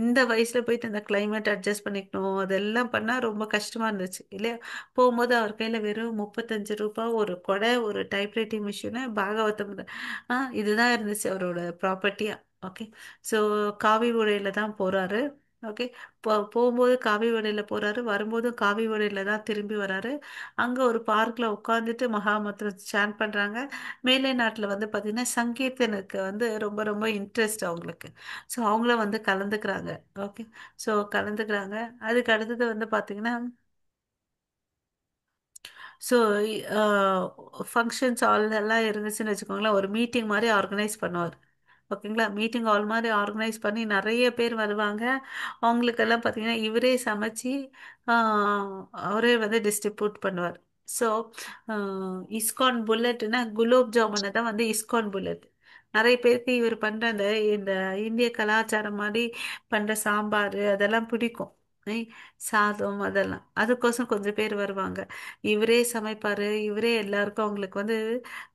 இந்த வயசுல போயிட்டு இந்த கிளைமேட் அட்ஜஸ்ட் பண்ணிக்கணும், அதெல்லாம் பண்ணா ரொம்ப கஷ்டமா இருந்துச்சு இல்லையா. போகும்போது அவர் கையில வெறும் 35 ரூபாய், ஒரு கொடை, ஒரு டைப்ரைட்டிங் மிஷினு, பாகவதம் இதுதான் இருந்துச்சு அவரோட ப்ராப்பர்ட்டியா. ஓகே. ஸோ காவி உடையில தான் போறாரு. ஓகே. போகும்போது காவி உடையில போறாரு, வரும்போதும் காவி உடையில தான் திரும்பி வராரு. அங்க ஒரு பார்க்ல உட்காந்துட்டு மகாமந்திரம் ஸ்டாண்ட் பண்றாங்க. மேலை நாட்டுல வந்து பாத்தீங்கன்னா சங்கீர்த்தனுக்கு வந்து ரொம்ப ரொம்ப இன்ட்ரெஸ்ட் அவங்களுக்கு. ஸோ அவங்கள வந்து கலந்துக்கிறாங்க. ஓகே. ஸோ கலந்துக்கிறாங்க. அதுக்கு அடுத்தது வந்து பாத்தீங்கன்னா ஸோ ஃபங்க்ஷன்ஸ் ஹால் எல்லாம் இருந்துச்சுன்னு வச்சுக்கோங்களேன், ஒரு மீட்டிங் மாதிரி ஆர்கனைஸ் பண்ணுவார். ஓகேங்களா. மீட்டிங் ஹால் மாதிரி ஆர்கனைஸ் பண்ணி நிறைய பேர் வருவாங்க. அவங்களுக்கெல்லாம் பார்த்தீங்கன்னா இவரே சமைச்சு அவரே வந்து டிஸ்ட்ரிபியூட் பண்ணுவார். ஸோ இஸ்கான் புல்லட்னா குலோப் ஜாமுனை தான் வந்து இஸ்கான் புல்லட். நிறைய பேருக்கு இவர் பண்ற அந்த இந்த இந்திய கலாச்சாரம் மாதிரி பண்ற சாம்பார் அதெல்லாம் பிடிக்கும். ஐ, சாதம் அதெல்லாம் அதுக்கோசம் கொஞ்சம் பேர் வருவாங்க. இவரே சமைப்பாரு, இவரே எல்லாருக்கும் அவங்களுக்கு வந்து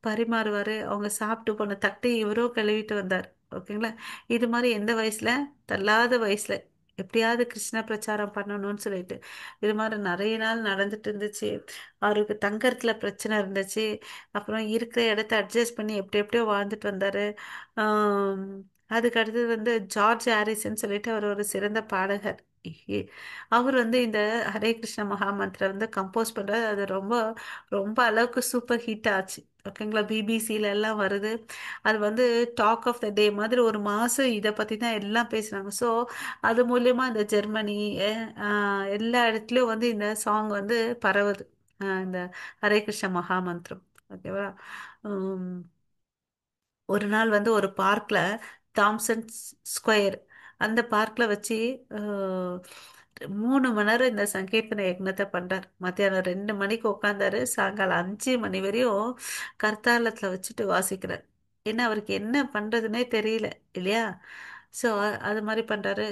பரிமாறுவாரு. அவங்க சாப்பிட்டு போன தட்டு இவரும் கழுவிட்டு வந்தார். ஓகேங்களா. இது மாதிரி எந்த வயசுல, தள்ளாத வயசுல எப்படியாவது கிருஷ்ண பிரச்சாரம் பண்ணணும்னு சொல்லிட்டு இது மாதிரி நிறைய நாள் நடந்துட்டு இருந்துச்சு. அவருக்கு தங்கறதுல பிரச்சனை இருந்துச்சு. அப்புறம் இருக்கிற இடத்த அட்ஜஸ்ட் பண்ணி எப்படி எப்படியோ வாழ்ந்துட்டு வந்தாரு. ஆம், அதுக்கு அடுத்தது வந்து ஜார்ஜ் ஹாரிசன் சொல்லிட்டு அவர் ஒரு சிறந்த பாடகர். அவர் வந்து இந்த ஹரே கிருஷ்ண மகாமந்திரம் வந்து கம்போஸ் பண்றாரு. அது ரொம்ப ரொம்ப அளவுக்கு சூப்பர் ஹிட் ஆச்சு. ஓகேங்களா. பிபிசில எல்லாம் வருது. அது வந்து டாக் ஆஃப் த டே மாதிரி ஒரு மாசம் இதை பத்தி தான் எல்லாம் பேசுறாங்க. ஸோ அது மூலியமா இந்த ஜெர்மனி எல்லா இடத்துலயும் வந்து இந்த சாங் வந்து பரவுது. இந்த ஹரே கிருஷ்ண மகாமந்திரம். ஓகேவா. உம் ஒரு நாள் வந்து ஒரு பார்க்ல தாம்சன் ஸ்கொயர் அந்த பார்க்ல வச்சு 3 மணி நேரம் இந்த சங்கீர்த்தன யக்னத்தை பண்றார். மத்தியானம் 2 மணிக்கு உட்காந்தாரு, சாயங்காலம் 5 மணி வரையும் கர்த்தாலத்துல வச்சுட்டு வாசிக்கிறார். ஏன்னா அவருக்கு என்ன பண்றதுனே தெரியல இல்லையா? ஸோ அது மாதிரி பண்றாரு.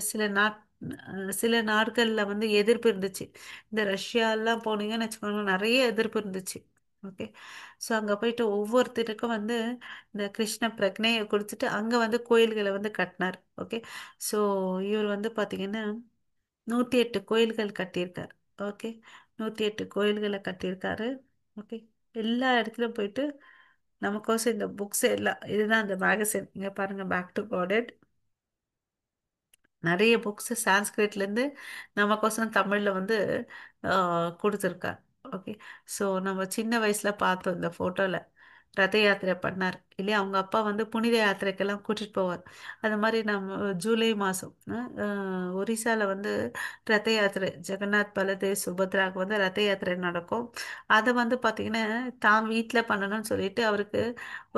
சில நாட்கள்ல வந்து எதிர்ப்பு இருந்துச்சு. இந்த ரஷ்யா எல்லாம் போனீங்கன்னு வச்சுக்கோங்க, நிறைய எதிர்ப்பு இருந்துச்சு. ஓகே. ஸோ அங்க போயிட்டு ஒவ்வொருத்தருக்கும் வந்து இந்த கிருஷ்ண பிரக்னையை கொடுத்துட்டு அங்க வந்து கோயில்களை வந்து கட்டினார். ஓகே. ஸோ இவர் வந்து பாத்தீங்கன்னா 108 கோயில்கள் கட்டியிருக்காரு. ஓகே. 108 கோயில்களை கட்டியிருக்காரு. ஓகே. எல்லா இடத்துலயும் போயிட்டு நமக்கோசம் இந்த புக்ஸ் எல்லாம், இதுதான் இந்த மேகசின், இங்க பாருங்க, பேக் டு காடட். நிறைய புக்ஸ் சான்ஸ்கிரிட்ல இருந்து நமக்கோசரம் தமிழ்ல வந்து கொடுத்துருக்கார். ஓகே. ஸோ நம்ம சின்ன வயசுல பார்த்தோம் இந்த போட்டோல, ரத யாத்திரை பண்ணார் இல்லையா? அவங்க அப்பா வந்து புனித யாத்திரைக்கெல்லாம் கூட்டிட்டு போவார். அது மாதிரி நம்ம ஜூலை மாசம் ஒரிசால வந்து ரத யாத்திரை, ஜெகநாத் பலதேவ் சுபத்ராவுக்கு வந்து ரத யாத்திரை நடக்கும். அதை வந்து பாத்தீங்கன்னா தான் வீட்டில் பண்ணணும்னு சொல்லிட்டு அவருக்கு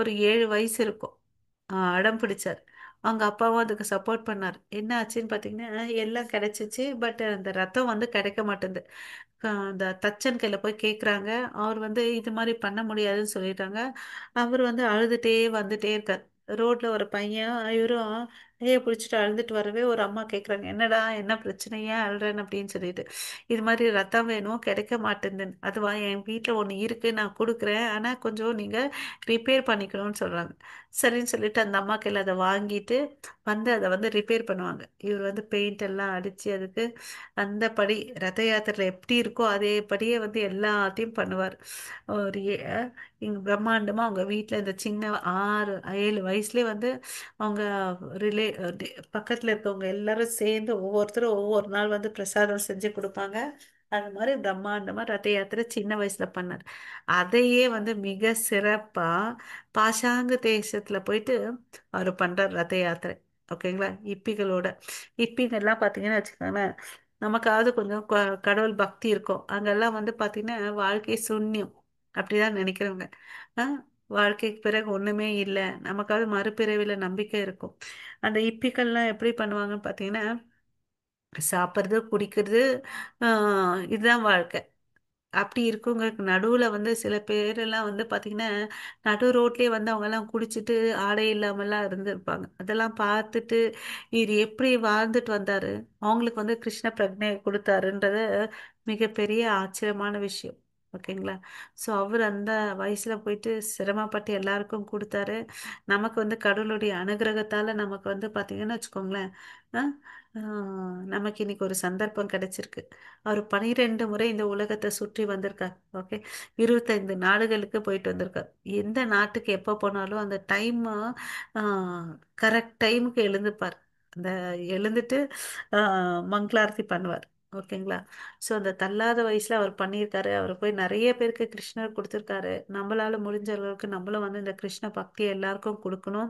ஒரு 7 வயசு இருக்கும். அடம் பிடிச்சார். அவங்க அப்பாவும் அதுக்கு சப்போர்ட் பண்ணார். என்ன ஆச்சுன்னு பார்த்தீங்கன்னா எல்லாம் கிடைச்சிச்சு, பட் அந்த ரத்தம் வந்து கிடைக்க மாட்டேங்குது. அந்த தச்சன் கையில போய் கேட்குறாங்க. அவர் வந்து இது மாதிரி பண்ண முடியாதுன்னு சொல்லிட்டாங்க. அவர் வந்து அழுதுட்டே வந்துட்டே இருக்கார். ரோட்ல ஒரு பையன் இவரும் கையை பிடிச்சிட்டு அழுதுட்டு வரவே ஒரு அம்மா கேட்குறாங்க, என்னடா என்ன பிரச்சனை, ஏன் அழுறேன்னு அப்படின்னு சொல்லிட்டு. இது மாதிரி ரத்தம் வேணும், கிடைக்க மாட்டேங்குதுன்னு. அதுவா, என் வீட்டில் ஒன்று இருக்கு, நான் கொடுக்குறேன், ஆனால் கொஞ்சம் நீங்கள் ரிப்பேர் பண்ணிக்கணும்னு சொல்கிறாங்க. சரின்னு சொல்லிட்டு அந்த அம்மா கையில் அதை வாங்கிட்டு வந்து அதை வந்து ரிப்பேர் பண்ணுவாங்க. இவர் வந்து பெயிண்ட் எல்லாம் அடித்து அதுக்கு அந்த படி ரத யாத்திரையில் எப்படி இருக்கோ அதே படியே வந்து எல்லாத்தையும் பண்ணுவார். ஒரு இங்கே பிரம்மாண்டமாக அவங்க வீட்டில் இந்த சின்ன 6 7 வயசுலேயே வந்து அவங்க ரிலே பக்கத்தில் இருக்கவங்க எல்லாரும் சேர்ந்து ஒவ்வொருத்தரும் ஒவ்வொரு நாள் வந்து பிரசாதம் செஞ்சு கொடுப்பாங்க. அது மாதிரி பிரம்மாண்டமா ரத யாத்திரை சின்ன வயசுல பண்ணார். அதையே வந்து மிக சிறப்பா பாஷாங்க தேசத்துல போயிட்டு அவர் பண்றார் ரத யாத்திரை. ஓகேங்களா? இப்பிகளோட. இப்பிங்கெல்லாம் பாத்தீங்கன்னா வச்சுக்கோங்களேன், நமக்காவது கொஞ்சம் கடவுள் பக்தி இருக்கும். அங்கெல்லாம் வந்து பாத்தீங்கன்னா வாழ்க்கை சூன்யம் அப்படிதான் நினைக்கிறவங்க. ஆஹ் வாழ்க்கைக்கு பிறகு ஒண்ணுமே இல்லை, நமக்காவது மறுபிறவில நம்பிக்கை இருக்கும். அந்த இப்பிக்கள்லாம் எப்படி பண்ணுவாங்கன்னு பாத்தீங்கன்னா, சாப்பிட்றது, குடிக்கிறது, இதுதான் வாழ்க்கை. அப்படி இருக்கவங்களுக்கு நடுவுல வந்து சில பேரெல்லாம் வந்து பாத்தீங்கன்னா நடு ரோட்லயே வந்து அவங்க எல்லாம் குடிச்சிட்டு ஆடை இல்லாமல்லாம் இருந்திருப்பாங்க. அதெல்லாம் பார்த்துட்டு இது எப்படி வாழ்ந்துட்டு வந்தாரு, அவங்களுக்கு வந்து கிருஷ்ண பிரக்ஞை கொடுத்தாருன்றது மிகப்பெரிய ஆச்சரியமான விஷயம். ஓகேங்களா? ஸோ அவர் அந்த வயசுல போயிட்டு சிரமப்பட்டு எல்லாருக்கும் கொடுத்தாரு. நமக்கு வந்து கடவுளுடைய அனுகிரகத்தால நமக்கு வந்து பாத்தீங்கன்னா வச்சுக்கோங்களேன், அஹ் நமக்கு இன்னைக்கு ஒரு சந்தர்ப்பம் கிடைச்சிருக்கு. அவர் 12 முறை இந்த உலகத்தை சுற்றி வந்திருக்கார். ஓகே. 25 நாடுகளுக்கு போயிட்டு வந்திருக்கார். எந்த நாட்டுக்கு எப்போ போனாலும் அந்த டைம் கரெக்ட் டைமுக்கு எழுந்துப்பார். அந்த எழுந்துட்டு மங்களாரத்தி பண்ணுவார். ஓகேங்களா? ஸோ அந்த தள்ளாத வயசுல அவர் பண்ணியிருக்காரு. அவர் போய் நிறைய பேருக்கு கிருஷ்ணர் கொடுத்துருக்காரு. நம்மளால முடிஞ்ச அளவுக்கு நம்மளும் வந்து இந்த கிருஷ்ண பக்தியை எல்லாருக்கும் கொடுக்கணும்.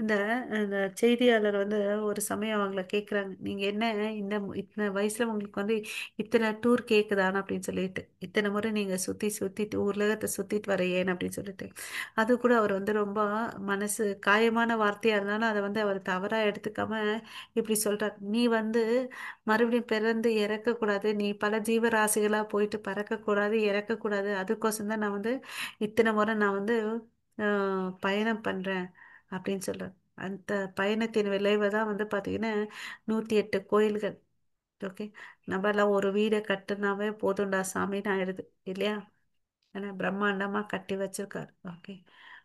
இந்த இந்த செய்தியாளர் வந்து ஒரு சமயம் அவங்கள கேட்குறாங்க, நீங்க என்ன இத்தனை வயசுல உங்களுக்கு வந்து இத்தனை டூர் கேக்குதான்னு அப்படின்னு சொல்லிட்டு, இத்தனை முறை நீங்க சுத்திட்டு உலகத்தை சுத்திட்டு வர ஏன் அப்படின்னு சொல்லிட்டு. அது கூட அவர் வந்து ரொம்ப மனசு காயமான வார்த்தையா இருந்தாலும் அதை வந்து அவர் தவறா எடுத்துக்காம இப்படி சொல்றார், நீ வந்து மறுபடியும் பிறந்து இறக்க கூடாது, நீ பல ஜீவராசிகளா போயிட்டு பறக்க கூடாது, இறக்க கூடாது, அதுக்கோசம் தான் நான் வந்து இத்தனை முறை நான் வந்து பயணம் பண்றேன் அப்படின்னு சொல்றார். அந்த பயணத்தின் விளைவை தான் வந்து பாத்தீங்கன்னா 108 கோயில்கள். ஓகே. நம்ம எல்லாம் ஒரு வீடை கட்டுனாவே போதும்டா சாமின்னு ஆயிடுது இல்லையா? ஆனா பிரம்மாண்டமா கட்டி வச்சிருக்காரு. ஓகே.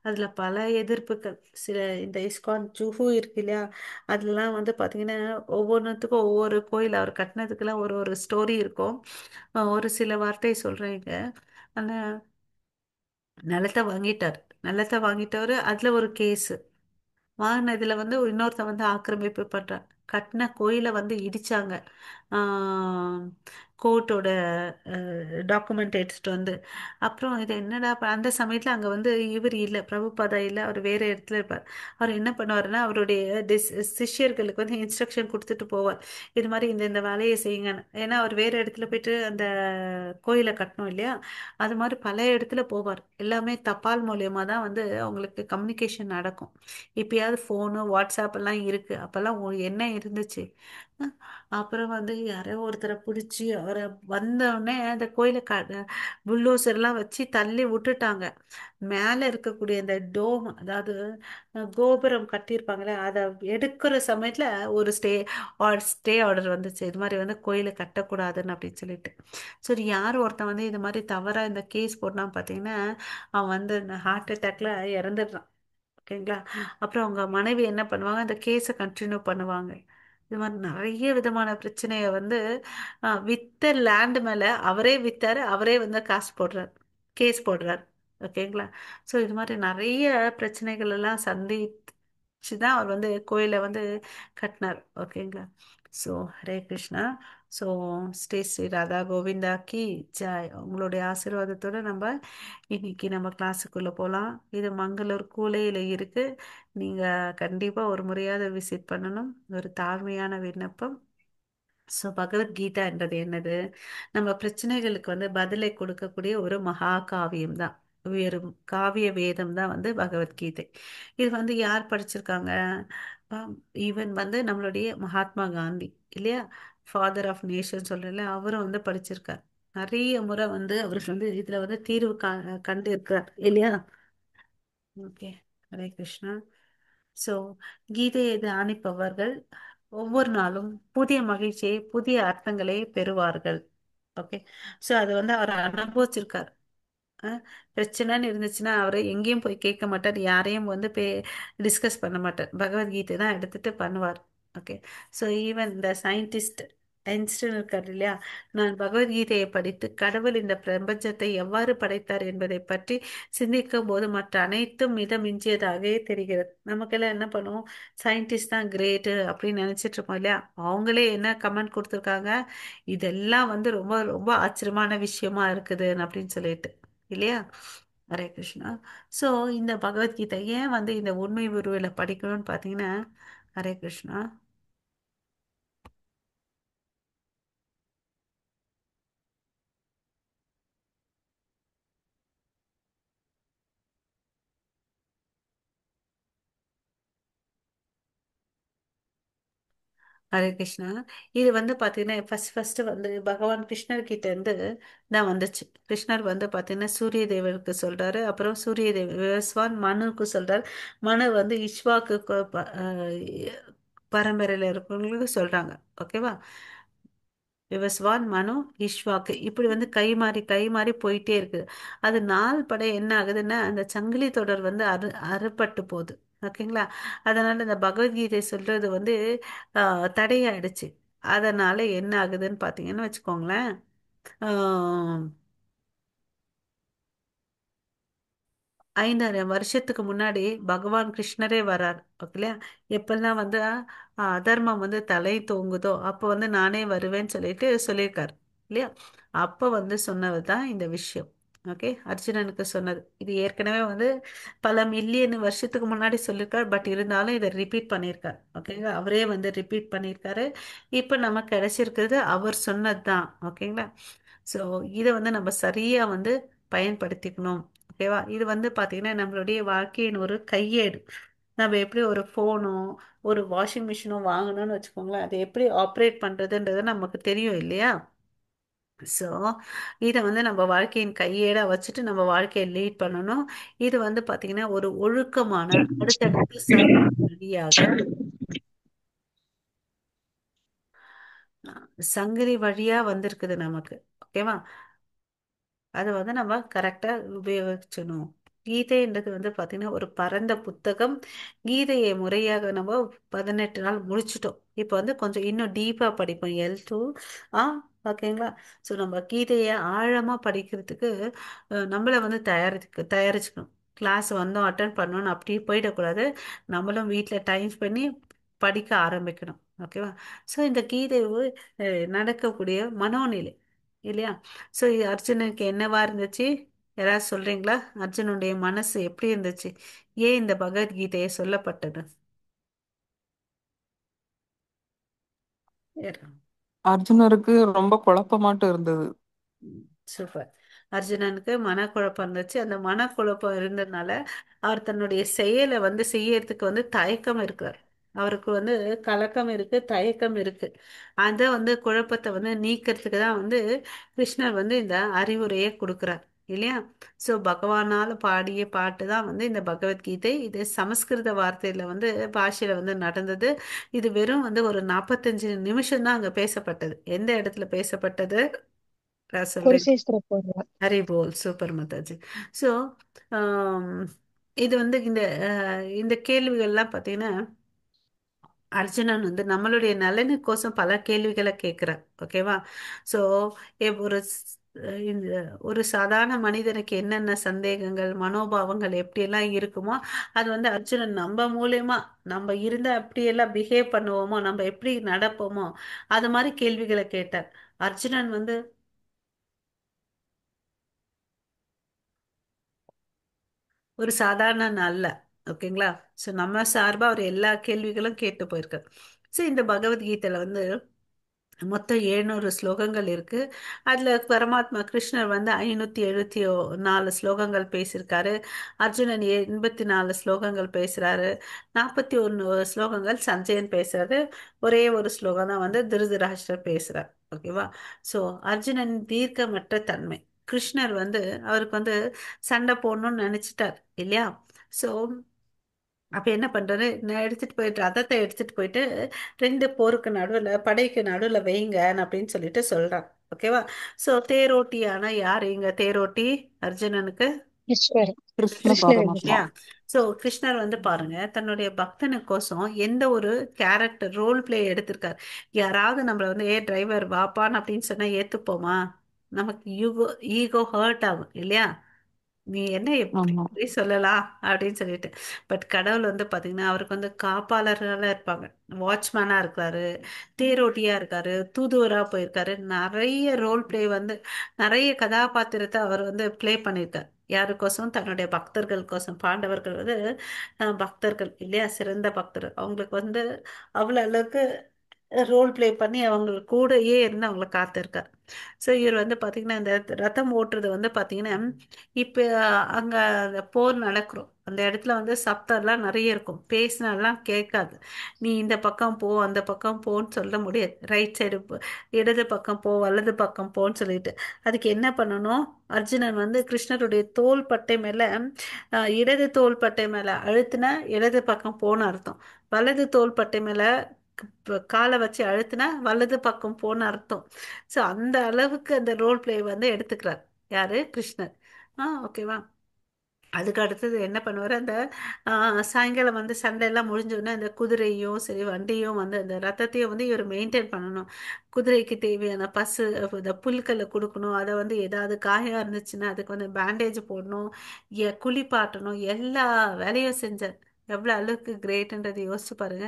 அதுல பல எதிர்ப்புகள். சில இந்த இஸ்கான் ஜூஹு இருக்கு இல்லையா? அதுலலாம் வந்து பாத்தீங்கன்னா ஒவ்வொன்றுத்துக்கும் ஒவ்வொரு கோயில் அவர் கட்டினதுக்கெல்லாம் ஒரு ஒரு ஸ்டோரி இருக்கும். ஒரு சில வார்த்தை சொல்றேங்க. அந்த நிலத்தை வாங்கிட்டார். நிலத்தை வாங்கிட்டவரு அதுல ஒரு கேஸ் வாங்கினதுல வந்து இன்னொருத்தன் வந்து ஆக்கிரமிப்பு பண்றான். கட்டின கோயிலை வந்து இடிச்சாங்க. கோர்ட்டோட டாக்குமெண்ட் எடுத்துட்டு வந்து. அப்புறம் இது என்னடா அந்த சமயத்துல அங்க வந்து இவர் இல்லை, பிரபுபாதா இல்லை, அவர் வேற இடத்துல இருப்பார். அவர் என்ன பண்ணுவாருன்னா அவருடைய சிஷ்யர்களுக்கு வந்து இன்ஸ்ட்ரக்ஷன் கொடுத்துட்டு போவார், இது மாதிரி இந்த வேலையை செய்யுங்கன்னு. ஏன்னா அவர் வேற இடத்துல போயிட்டு அந்த கோயிலை கட்டணும் இல்லையா? அது மாதிரி பல இடத்துல போவார். எல்லாமே தபால் மூலியமா தான் வந்து அவங்களுக்கு கம்யூனிகேஷன் நடக்கும். இப்பயாவது ஃபோனு வாட்ஸ்அப் எல்லாம் இருக்கு. அப்பெல்லாம் என்ன இருந்துச்சு? அஹ் அப்புறம் வந்து யாரோ ஒருத்தரை பிடிச்சி அவரை வந்தோடனே அந்த கோயிலை புல்லோசர்லாம் வச்சு தள்ளி விட்டுட்டாங்க. மேலே இருக்கக்கூடிய அந்த டோம், அதாவது கோபுரம் கட்டியிருப்பாங்களே, அதை எடுக்கிற சமயத்தில் ஒரு ஸ்டே ஆர்டர் வந்துச்சு. இது மாதிரி வந்து கோயிலை கட்டக்கூடாதுன்னு அப்படின்னு சொல்லிட்டு. சரி, யார் ஒருத்தன் வந்து இது மாதிரி தவறாக இந்த கேஸ் போட்டான் பார்த்தீங்கன்னா, அவன் வந்து இந்த ஹார்ட் அட்டாக்ல இறந்துடுறான். ஓகேங்களா. அப்புறம் அவங்க மனைவி என்ன பண்ணுவாங்க, அந்த கேஸை கண்டினியூ பண்ணுவாங்க. இது மாதிரி நிறைய விதமான பிரச்சனைய வந்து வித்த லேண்ட் மேல அவரே வித்தாரு, அவரே வந்து காசு போடுறாரு, கேஸ் போடுறாரு. ஓகேங்களா. ஸோ இது மாதிரி நிறைய பிரச்சனைகள் எல்லாம் சந்திச்சு தான் அவர் வந்து கோயிலை வந்து கட்டினார். ஓகேங்களா. ஸோ ஹரே கிருஷ்ணா. ஸோ ஸ்ரீ ஸ்ரீ ராதா கோவிந்தா கி ஜாய். உங்களுடைய ஆசீர்வாதத்தோட நம்ம இன்னைக்கு நம்ம கிளாஸுக்குள்ள போகலாம். இது மங்களூர் கூலையில இருக்கு. நீங்க கண்டிப்பா ஒரு முறையாவது விசிட் பண்ணணும். ஒரு தாழ்மையான விண்ணப்பம். ஸோ பகவத்கீதா என்றது என்னது? நம்ம பிரச்சனைகளுக்கு வந்து பதிலை கொடுக்கக்கூடிய ஒரு மகா காவியம் தான். வெறும் காவிய வேதம் தான் வந்து பகவத்கீதை. இது வந்து யார் படிச்சிருக்காங்க? ஈவன் வந்து நம்மளுடைய மகாத்மா காந்தி இல்லையா, ஃபாதர் ஆஃப் நேஷன் சொல்றல, அவரும் வந்து படிச்சிருக்கார். நிறைய முறை வந்து அவருக்கு வந்து இதுல வந்து தீர்வு கண்டு இருக்கார் இல்லையா. ஓகே. ஹரே கிருஷ்ணா. ஸோ கீதையை தியானிப்பவர்கள் ஒவ்வொரு நாளும் புதிய மகிழ்ச்சியை, புதிய அர்த்தங்களை பெறுவார்கள். ஓகே. ஸோ அது வந்து அவர் அனுபவிச்சிருக்கார். அஹ் பிரச்சனைன்னு இருந்துச்சுன்னா அவரை எங்கேயும் போய் கேட்க மாட்டார், யாரையும் வந்து டிஸ்கஸ் பண்ண மாட்டார், பகவத்கீதை தான் எடுத்துட்டு பண்ணுவார். ஓகே. ஸோ ஈவன் இந்த சயின்டிஸ்ட் ஐன்ஸ்டைன் இருக்கார் இல்லையா, நான் பகவத்கீதையை படித்து கடவுள் இந்த பிரபஞ்சத்தை எவ்வாறு படைத்தார் என்பதை பற்றி சிந்திக்கும் போது மற்ற அனைத்தும் மிதமிஞ்சியதாகவே தெரிகிறது. நமக்கெல்லாம் என்ன பண்ணுவோம், சயின்டிஸ்ட் தான் கிரேட்டு அப்படின்னு நினைச்சிட்டு இருப்போம் இல்லையா. அவங்களே என்ன கமெண்ட் கொடுத்துருக்காங்க, இதெல்லாம் வந்து ரொம்ப ரொம்ப ஆச்சரியமான விஷயமா இருக்குது அப்படின்னு சொல்லிட்டு இல்லையா. ஹரே கிருஷ்ணா. ஸோ இந்த பகவத்கீதை ஏன் வந்து இந்த உண்மை உருவில படிக்கணும்னு பார்த்தீங்கன்னா, ஹரே கிருஷ்ணா. ஹரே கிருஷ்ணா. இது வந்து பார்த்தீங்கன்னா ஃபர்ஸ்ட் வந்து பகவான் கிருஷ்ணர் கிட்ட இருந்து தான் வந்துச்சு. கிருஷ்ணர் வந்து பார்த்தீங்கன்னா சூரிய தேவருக்கு சொல்றாரு, அப்புறம் சூரிய தேவ விவஸ்வான் மனுவுக்கு சொல்றாரு. மனு வந்து இஷ்வாக்கு பரம்பரையில் இருக்கிறவங்களுக்கு சொல்றாங்க. ஓகேவா. விவஸ்வான் மனு இஷ்வாக்கு இப்படி வந்து கை மாறி போயிட்டே இருக்குது. அது நாள் பட என்ன ஆகுதுன்னா அந்த சங்கிலி தொடர் வந்து அறுபட்டு போகுது. ஓகேங்களா. அதனால இந்த பகவத்கீதை சொல்றது வந்து தடையாயிடுச்சு. அதனால என்ன ஆகுதுன்னு பார்த்தீங்கன்னு வச்சுக்கோங்களேன். ஆஹ் 5000 வருஷத்துக்கு முன்னாடி பகவான் கிருஷ்ணரே வரார். ஓகேலையா. எப்பெல்லாம் வந்து அதர்மம் வந்து தலை தோங்குதோ அப்போ வந்து நானே வருவேன்னு சொல்லிட்டு சொல்லியிருக்காரு இல்லையா. அப்போ வந்து சொன்னது தான் இந்த விஷயம். ஓகே. அர்ஜுனனுக்கு சொன்னது இது ஏற்கனவே வந்து பல மில்லியன் வருஷத்துக்கு முன்னாடி சொல்லியிருக்காரு. பட் இருந்தாலும் இதை ரிப்பீட் பண்ணியிருக்காரு. ஓகேங்களா. அவரே வந்து ரிப்பீட் பண்ணியிருக்காரு. இப்போ நமக்கு கிடைச்சிருக்கிறது அவர் சொன்னது தான். ஓகேங்களா. ஸோ இதை வந்து நம்ம சரியா வந்து பயன்படுத்திக்கணும். ஓகேவா. இது வந்து பாத்தீங்கன்னா நம்மளுடைய வாழ்க்கையின் ஒரு கையேடு. நம்ம எப்படி ஒரு ஃபோனோ ஒரு வாஷிங் மிஷினோ வாங்கணும்னு வச்சுக்கோங்களேன், அதை எப்படி ஆப்ரேட் பண்றதுன்றது நமக்கு தெரியும் இல்லையா. ஸோ இதை வந்து நம்ம வாழ்க்கையின் கையேடா வச்சுட்டு நம்ம வாழ்க்கையை லீட் பண்ணணும். இது வந்து பாத்தீங்கன்னா ஒரு ஒழுக்கமான அடுத்தடுத்த வழியாக சங்கிலி வழியா வந்திருக்குது நமக்கு. ஓகேவா. அதை வந்து நம்ம கரெக்டாக உபயோகிச்சணும். கீதைன்றது வந்து பார்த்தீங்கன்னா ஒரு பரந்த புத்தகம். கீதையை முறையாக நம்ம 18 நாள் முடிச்சிட்டோம். இப்போ வந்து கொஞ்சம் இன்னும் டீப்பாக படிப்போம் L2. ஆ ஓகேங்களா. ஸோ நம்ம கீதையை ஆழமாக படிக்கிறதுக்கு நம்மளை வந்து தயாரிச்சுக்கணும். கிளாஸ் வந்தோம் அட்டன் பண்ணோன்னு அப்படியே போயிடக்கூடாது. நம்மளும் வீட்டில் டைம் பண்ணி படிக்க ஆரம்பிக்கணும். ஓகேவா. ஸோ இந்த கீதை நடக்கக்கூடிய மனோநிலை இல்லையா. ஸோ அர்ஜுனுக்கு என்னவா இருந்துச்சு, யாராவது சொல்றீங்களா? அர்ஜுனுடைய மனசு எப்படி இருந்துச்சு, ஏன் இந்த பகவத்கீதையை சொல்லப்பட்டது? யாரா? அர்ஜுனருக்கு ரொம்ப குழப்பமாட்டு இருந்தது. சூப்பர். அர்ஜுனனுக்கு மனக்குழப்பம் இருந்துச்சு. அந்த மனக்குழப்பம் இருந்ததுனால அவர் தன்னுடைய செயலை வந்து செய்யறதுக்கு வந்து தயக்கம் இருக்கிறார். அவருக்கு வந்து கலக்கம் இருக்கு, தயக்கம் இருக்கு. அதை வந்து குழப்பத்தை வந்து நீக்கிறதுக்கு தான் வந்து கிருஷ்ணர் வந்து இந்த அறிவுரையை கொடுக்குறார் இல்லையா? ஸோ பகவானால பாடிய பாட்டு தான் வந்து இந்த பகவத்கீதை. இது சமஸ்கிருத வார்த்தையில வந்து பாஷையில வந்து நடந்தது. இது வெறும் வந்து ஒரு 45 நிமிஷம் தான் அங்க பேசப்பட்டது. எந்த இடத்துல பேசப்பட்டது நான் சொல்றேன். குருசேஸ்வர போர்ல. ஹரி போல், சூப்பர் மாதாஜி. ஸோ இது வந்து இந்த கேள்விகள்லாம் பார்த்தீங்கன்னா அர்ஜுனன் வந்து நம்மளுடைய நலனுக்கோசம் பல கேள்விகளை கேட்கிறார். ஓகேவா? ஸோ இந்த ஒரு சாதாரண மனிதனுக்கு என்னென்ன சந்தேகங்கள் மனோபாவங்கள் எப்படியெல்லாம் இருக்குமோ அது வந்து அர்ஜுனன் நம்ம மூலியமா நம்ம இருந்தா அப்படியெல்லாம் பிஹேவ் பண்ணுவோமோ, நம்ம எப்படி நடப்போமோ அது மாதிரி கேள்விகளை கேட்டார். அர்ஜுனன் வந்து ஒரு சாதாரண அல்ல. ஓகேங்களா? ஸோ நம்ம சார்பா அவர் எல்லா கேள்விகளும் கேட்டு போயிருக்கார். ஸோ இந்த பகவத்கீதையில வந்து மொத்தம் 700 ஸ்லோகங்கள் இருக்கு. அதுல பரமாத்மா கிருஷ்ணர் வந்து 574 ஸ்லோகங்கள் பேசியிருக்காரு. அர்ஜுனன் 84 ஸ்லோகங்கள் பேசுறாரு. 41 ஸ்லோகங்கள் சஞ்சயன் பேசுறாரு. ஒரே ஒரு ஸ்லோகம் தான் வந்து திருதராஷ்டிரர் பேசுறார். ஓகேவா? ஸோ அர்ஜுனன் தீர்க்கமற்ற தன்மை. கிருஷ்ணர் வந்து அவருக்கு வந்து சண்டை போடணும்னு நினைச்சிட்டார் இல்லையா? ஸோ அப்ப என்ன பண்றாரு, நான் எடுத்துட்டு போயிட்டு ரதத்தை எடுத்துட்டு போயிட்டு 2 போருக்கு நடுவுல படைக்கு நடுவுல வைங்க அப்படின்னு சொல்லிட்டு சொல்றான். ஓகேவா? சோ தேரோட்டியான யார் இங்க தேரோட்டி அர்ஜுனனுக்கு? கிருஷ்ணர். கிருஷ்ண கிருஷ்ணர் பரமாத்மா. இல்லையா? சோ கிருஷ்ணர் வந்து பாருங்க தன்னுடைய பக்தனுக்கோசம் எந்த ஒரு கேரக்டர் ரோல் பிளே எடுத்திருக்காரு. யாராவது நம்மள வந்து ஏ டிரைவர் வாப்பான்னு அப்படின்னு சொன்னா ஏத்துப்போமா? நமக்கு ஈகோ ஹர்ட் ஆகும் இல்லையா? நீ என்ன ஆமா. எப்படி சொல்லலாம் அப்படின்னு சொல்லிட்டு. பட் கடவுள் வந்து பாத்தீங்கன்னா அவருக்கு வந்து காப்பாளர்களா இருப்பாங்க. வாட்ச்மேனா இருக்காரு, தேரோட்டியா இருக்காரு, தூதுவரா போயிருக்காரு. நிறைய ரோல் பிளே வந்து நிறைய கதாபாத்திரத்தை அவர் வந்து ப்ளே பண்ணியிருக்கார். யாருக்கோசம்? தன்னுடைய பக்தர்களுக்கோசம். பாண்டவர்கள் வந்து பக்தர்கள் இல்லையா? சிறந்த பக்தர். அவங்களுக்கு வந்து அவ்வளவு அளவுக்கு ரோல் ப்ளே பண்ணி அவங்க கூடயே இருந்து அவங்கள காத்திருக்கார். ஸோ இவர் வந்து பார்த்தீங்கன்னா இந்த ரதம் ஓட்டுறது வந்து பார்த்தீங்கன்னா இப்போ அங்கே அந்த போர் நடக்கிறோம் அந்த இடத்துல வந்து சத்தம்லாம் நிறைய இருக்கும். பேசினாலாம் கேட்காது. நீ இந்த பக்கம் போ அந்த பக்கம் போன்னு சொல்ல முடியாது. ரைட் சைடு இடது பக்கம் போ வலது பக்கம் போன்னு சொல்லிட்டு அதுக்கு என்ன பண்ணணும்? அர்ஜுனன் வந்து கிருஷ்ணருடைய தோள் பட்டை மேல இடது தோள் பட்டை மேல அழுத்தினா இடது பக்கம் போன்னு அர்த்தம். வலது தோள் பட்டை மேல காலை வச்சு அழுத்தினா வலது பக்கம் போன்னு அர்த்தம். ஸோ அந்த அளவுக்கு அந்த ரோல் பிளே வந்து எடுத்துக்கிறார். யாரு? கிருஷ்ணர். ஓகேவா? அதுக்கு அடுத்தது என்ன பண்ணுவார்? அந்த சாயங்காலம் வந்து சண்டை எல்லாம் முடிஞ்ச உடனே அந்த குதிரையும் சரி வண்டியும் வந்து அந்த ரத்தத்தையும் வந்து இவர் மெயின்டைன் பண்ணணும். குதிரைக்கு தேவையான இந்த புல்களை கொடுக்கணும். அதை வந்து ஏதாவது காயம் இருந்துச்சுன்னா அதுக்கு வந்து பேண்டேஜ் போடணும், குளிப்பாட்டணும், எல்லா வேலையும் செஞ்சார். எவ்வளோ அளவுக்கு கிரேட்ன்றது யோசிச்சு பாருங்க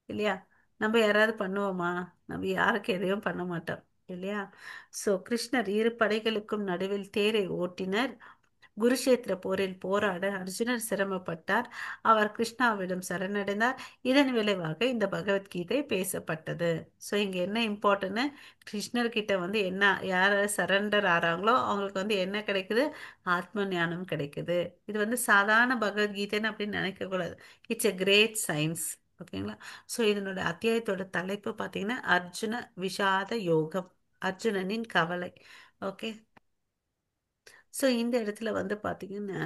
இல்லையா? நம்ம யாராவது பண்ணுவோமா? நம்ம யாருக்கு எதையும் பண்ண மாட்டோம் இல்லையா? சோ கிருஷ்ணர் இரு படைகளுக்கும் நடுவில் தேரை ஓட்டினர். குருஷேத்திர போரில் போராட அர்ஜுனர் சிரமப்பட்டார். அவர் கிருஷ்ணாவிடம் சரணடைந்தார். இதன் விளைவாக இந்த பகவத்கீதை பேசப்பட்டது. ஸோ இங்க என்ன இம்பார்ட்டன்ட்? கிருஷ்ணர் கிட்ட வந்து என்ன யார சரண்டர் ஆறாங்களோ அவங்களுக்கு வந்து என்ன கிடைக்குது? ஆத்ம ஞானம் கிடைக்குது. இது வந்து சாதாரண பகவத்கீதைன்னு அப்படின்னு நினைக்க கூடாது. It's a great science. ஓகேங்களா? ஸோ இதனோட அத்தியாயத்தோட தலைப்பு பார்த்தீங்கன்னா அர்ஜுன விஷாத யோகம், அர்ஜுனனின் கவலை. ஓகே. ஸோ இந்த இடத்துல வந்து பார்த்தீங்கன்னா